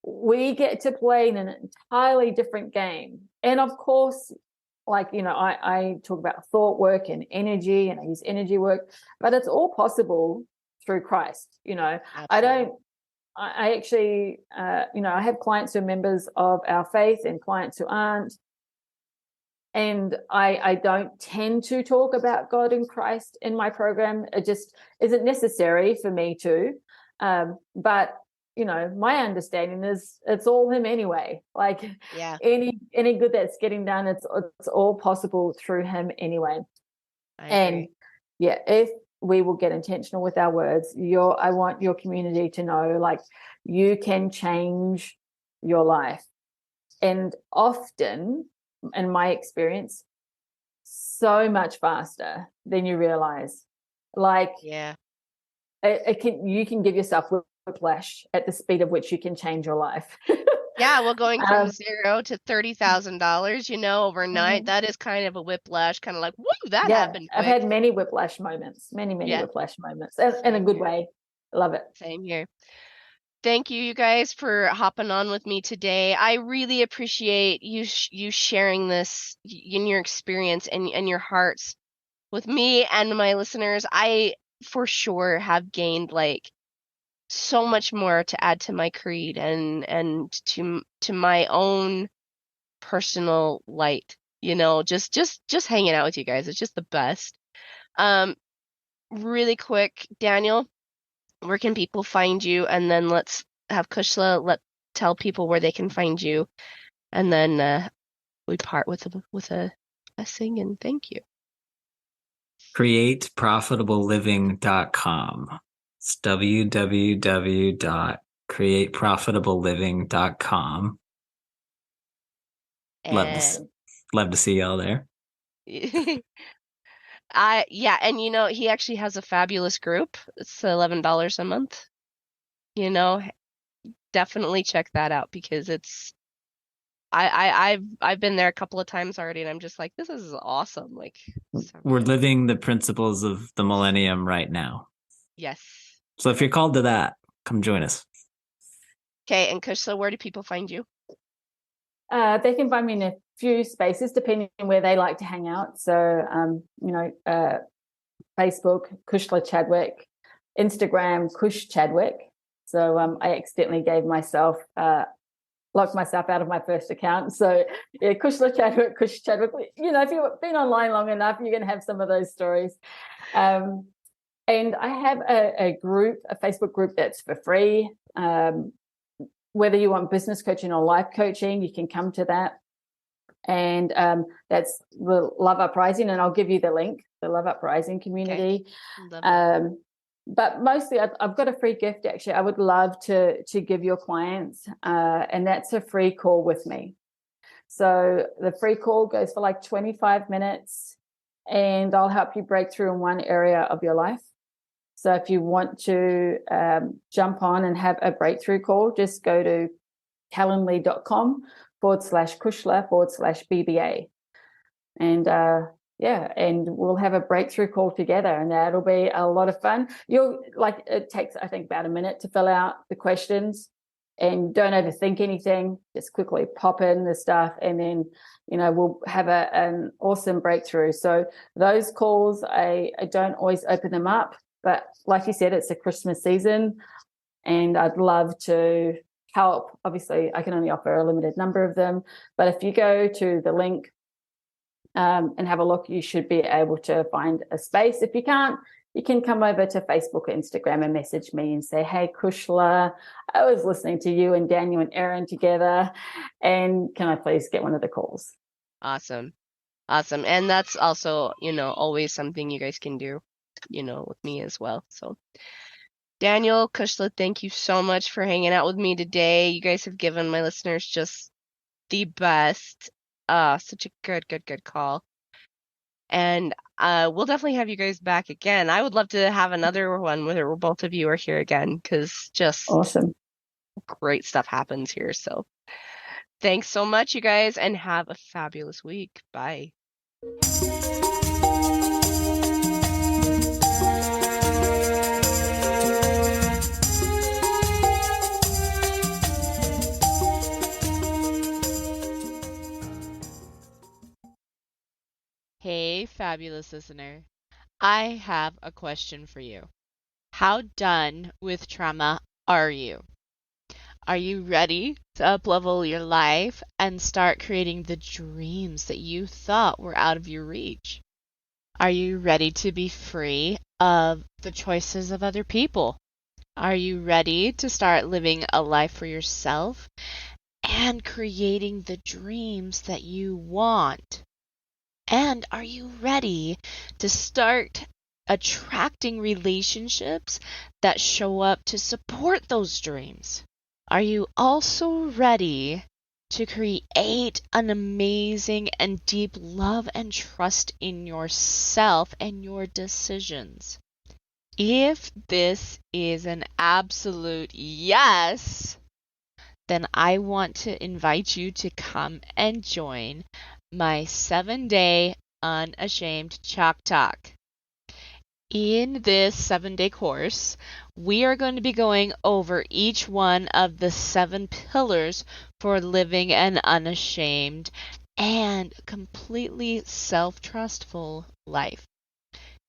we get to play in an entirely different game. And of course, like, you know, I talk about thought work and energy, and I use energy work, but it's all possible through Christ. You know, absolutely. I actually, you know, I have clients who are members of our faith and clients who aren't. And I don't tend to talk about God and Christ in my program. It just isn't necessary for me to. But, you know, my understanding is it's all him anyway. Like, any good that's getting done, it's all possible through him anyway. And if we will get intentional with our words, I want your community to know, like, you can change your life. And often, in my experience, so much faster than you realize. Like, you can give yourself whiplash at the speed of which you can change your life. Well, going from $0 to $30,000, you know, overnight, that is kind of a whiplash, kind of like, whoa, that happened quick. I've had many whiplash moments, many whiplash moments, in a good way. Love it. Same here. Thank you guys for hopping on with me today. I really appreciate you sharing this in your experience and your hearts with me and my listeners. I for sure have gained, like, so much more to add to my creed and to my own personal light. Just hanging out with you guys. It's just the best. Really quick, Daniel, where can people find you? And then let's have Kushla tell people where they can find you, and then we part with a blessing and thank you. CreateProfitableLiving.com. It's www.createprofitableliving.com. Love to see y'all there. And he actually has a fabulous group. It's $11 a month. Definitely check that out, because I've been there a couple of times already, and I'm just like, this is awesome. Like, we're living the principles of the millennium right now. Yes. So if you're called to that, come join us. Okay, and Kushla, where do people find you? They can find me in a few spaces depending on where they like to hang out. So, Facebook, Kushla Chadwick, Instagram, Kush Chadwick. So I accidentally locked myself out of my first account. So yeah, Kushla Chadwick, Kush Chadwick. If you've been online long enough, you're going to have some of those stories. And I have a Facebook group that's for free. Whether you want business coaching or life coaching, you can come to that. And that's the Love Uprising, and I'll give you the link, the Love Uprising community. Okay. But mostly I've got a free gift, actually, I would love to give your clients, and that's a free call with me. So the free call goes for like 25 minutes, and I'll help you break through in one area of your life. So if you want to jump on and have a breakthrough call, just go to calendly.com/Kushla/BBA. And we'll have a breakthrough call together, and that'll be a lot of fun. It takes, I think, about a minute to fill out the questions, and don't overthink anything. Just quickly pop in the stuff, and then, we'll have an awesome breakthrough. So those calls, I don't always open them up, but like you said, it's a Christmas season, and I'd love to help. Obviously, I can only offer a limited number of them, but if you go to the link and have a look, you should be able to find a space. If you can't, you can come over to Facebook or Instagram and message me and say, hey, Kushla, I was listening to you and Daniel and Erin together, and can I please get one of the calls? Awesome. And that's also, always something you guys can do, with me as well. So Daniel, Kushla, thank you so much for hanging out with me today. You guys have given my listeners just the best. Such a good call. And we'll definitely have you guys back again. I would love to have another one where both of you are here again, because just awesome, great stuff happens here. So thanks so much, you guys, and have a fabulous week. Bye. Hey, fabulous listener. I have a question for you. How done with trauma are you? Are you ready to up-level your life and start creating the dreams that you thought were out of your reach? Are you ready to be free of the choices of other people? Are you ready to start living a life for yourself and creating the dreams that you want? And are you ready to start attracting relationships that show up to support those dreams? Are you also ready to create an amazing and deep love and trust in yourself and your decisions? If this is an absolute yes, then I want to invite you to come and join my 7-day Unashamed Chalk Talk. In this 7-day course, we are going to be going over each one of the 7 pillars for living an unashamed and completely self-trustful life.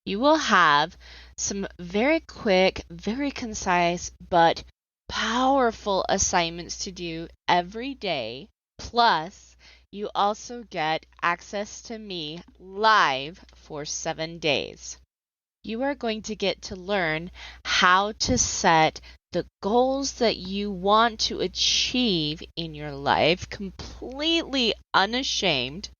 you will have some very quick, very concise, but powerful assignments to do every day. Plus, you also get access to me live for 7 days. You are going to get to learn how to set the goals that you want to achieve in your life completely unashamed,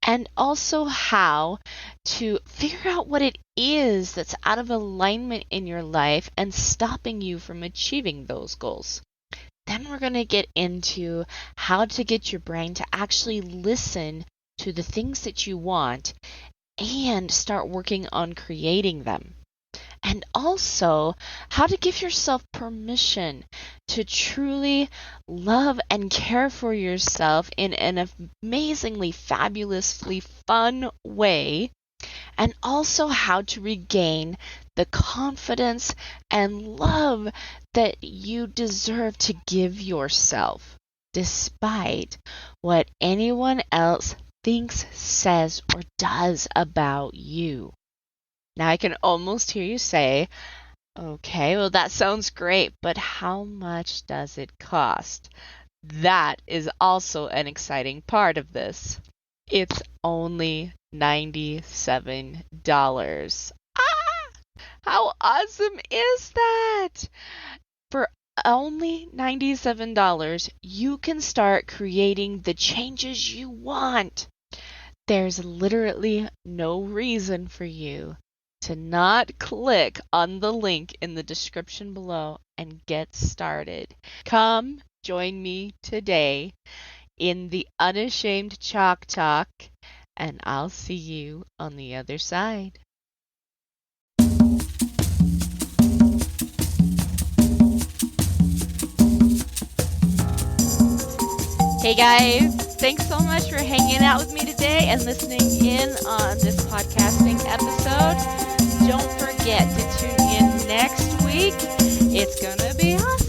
and also how to figure out what it is that's out of alignment in your life and stopping you from achieving those goals. Then we're going to get into how to get your brain to actually listen to the things that you want and start working on creating them. And also how to give yourself permission to truly love and care for yourself in an amazingly, fabulously fun way. And also how to regain the confidence and love that you deserve to give yourself, despite what anyone else thinks, says, or does about you. Now I can almost hear you say, okay, well that sounds great, but how much does it cost? That is also an exciting part of this. It's only $97. How awesome is that? For only $97, you can start creating the changes you want. There's literally no reason for you to not click on the link in the description below and get started. Come join me today in the Unashamed Chalk Talk, and I'll see you on the other side. Hey guys, thanks so much for hanging out with me today and listening in on this podcasting episode. Don't forget to tune in next week. It's gonna be awesome.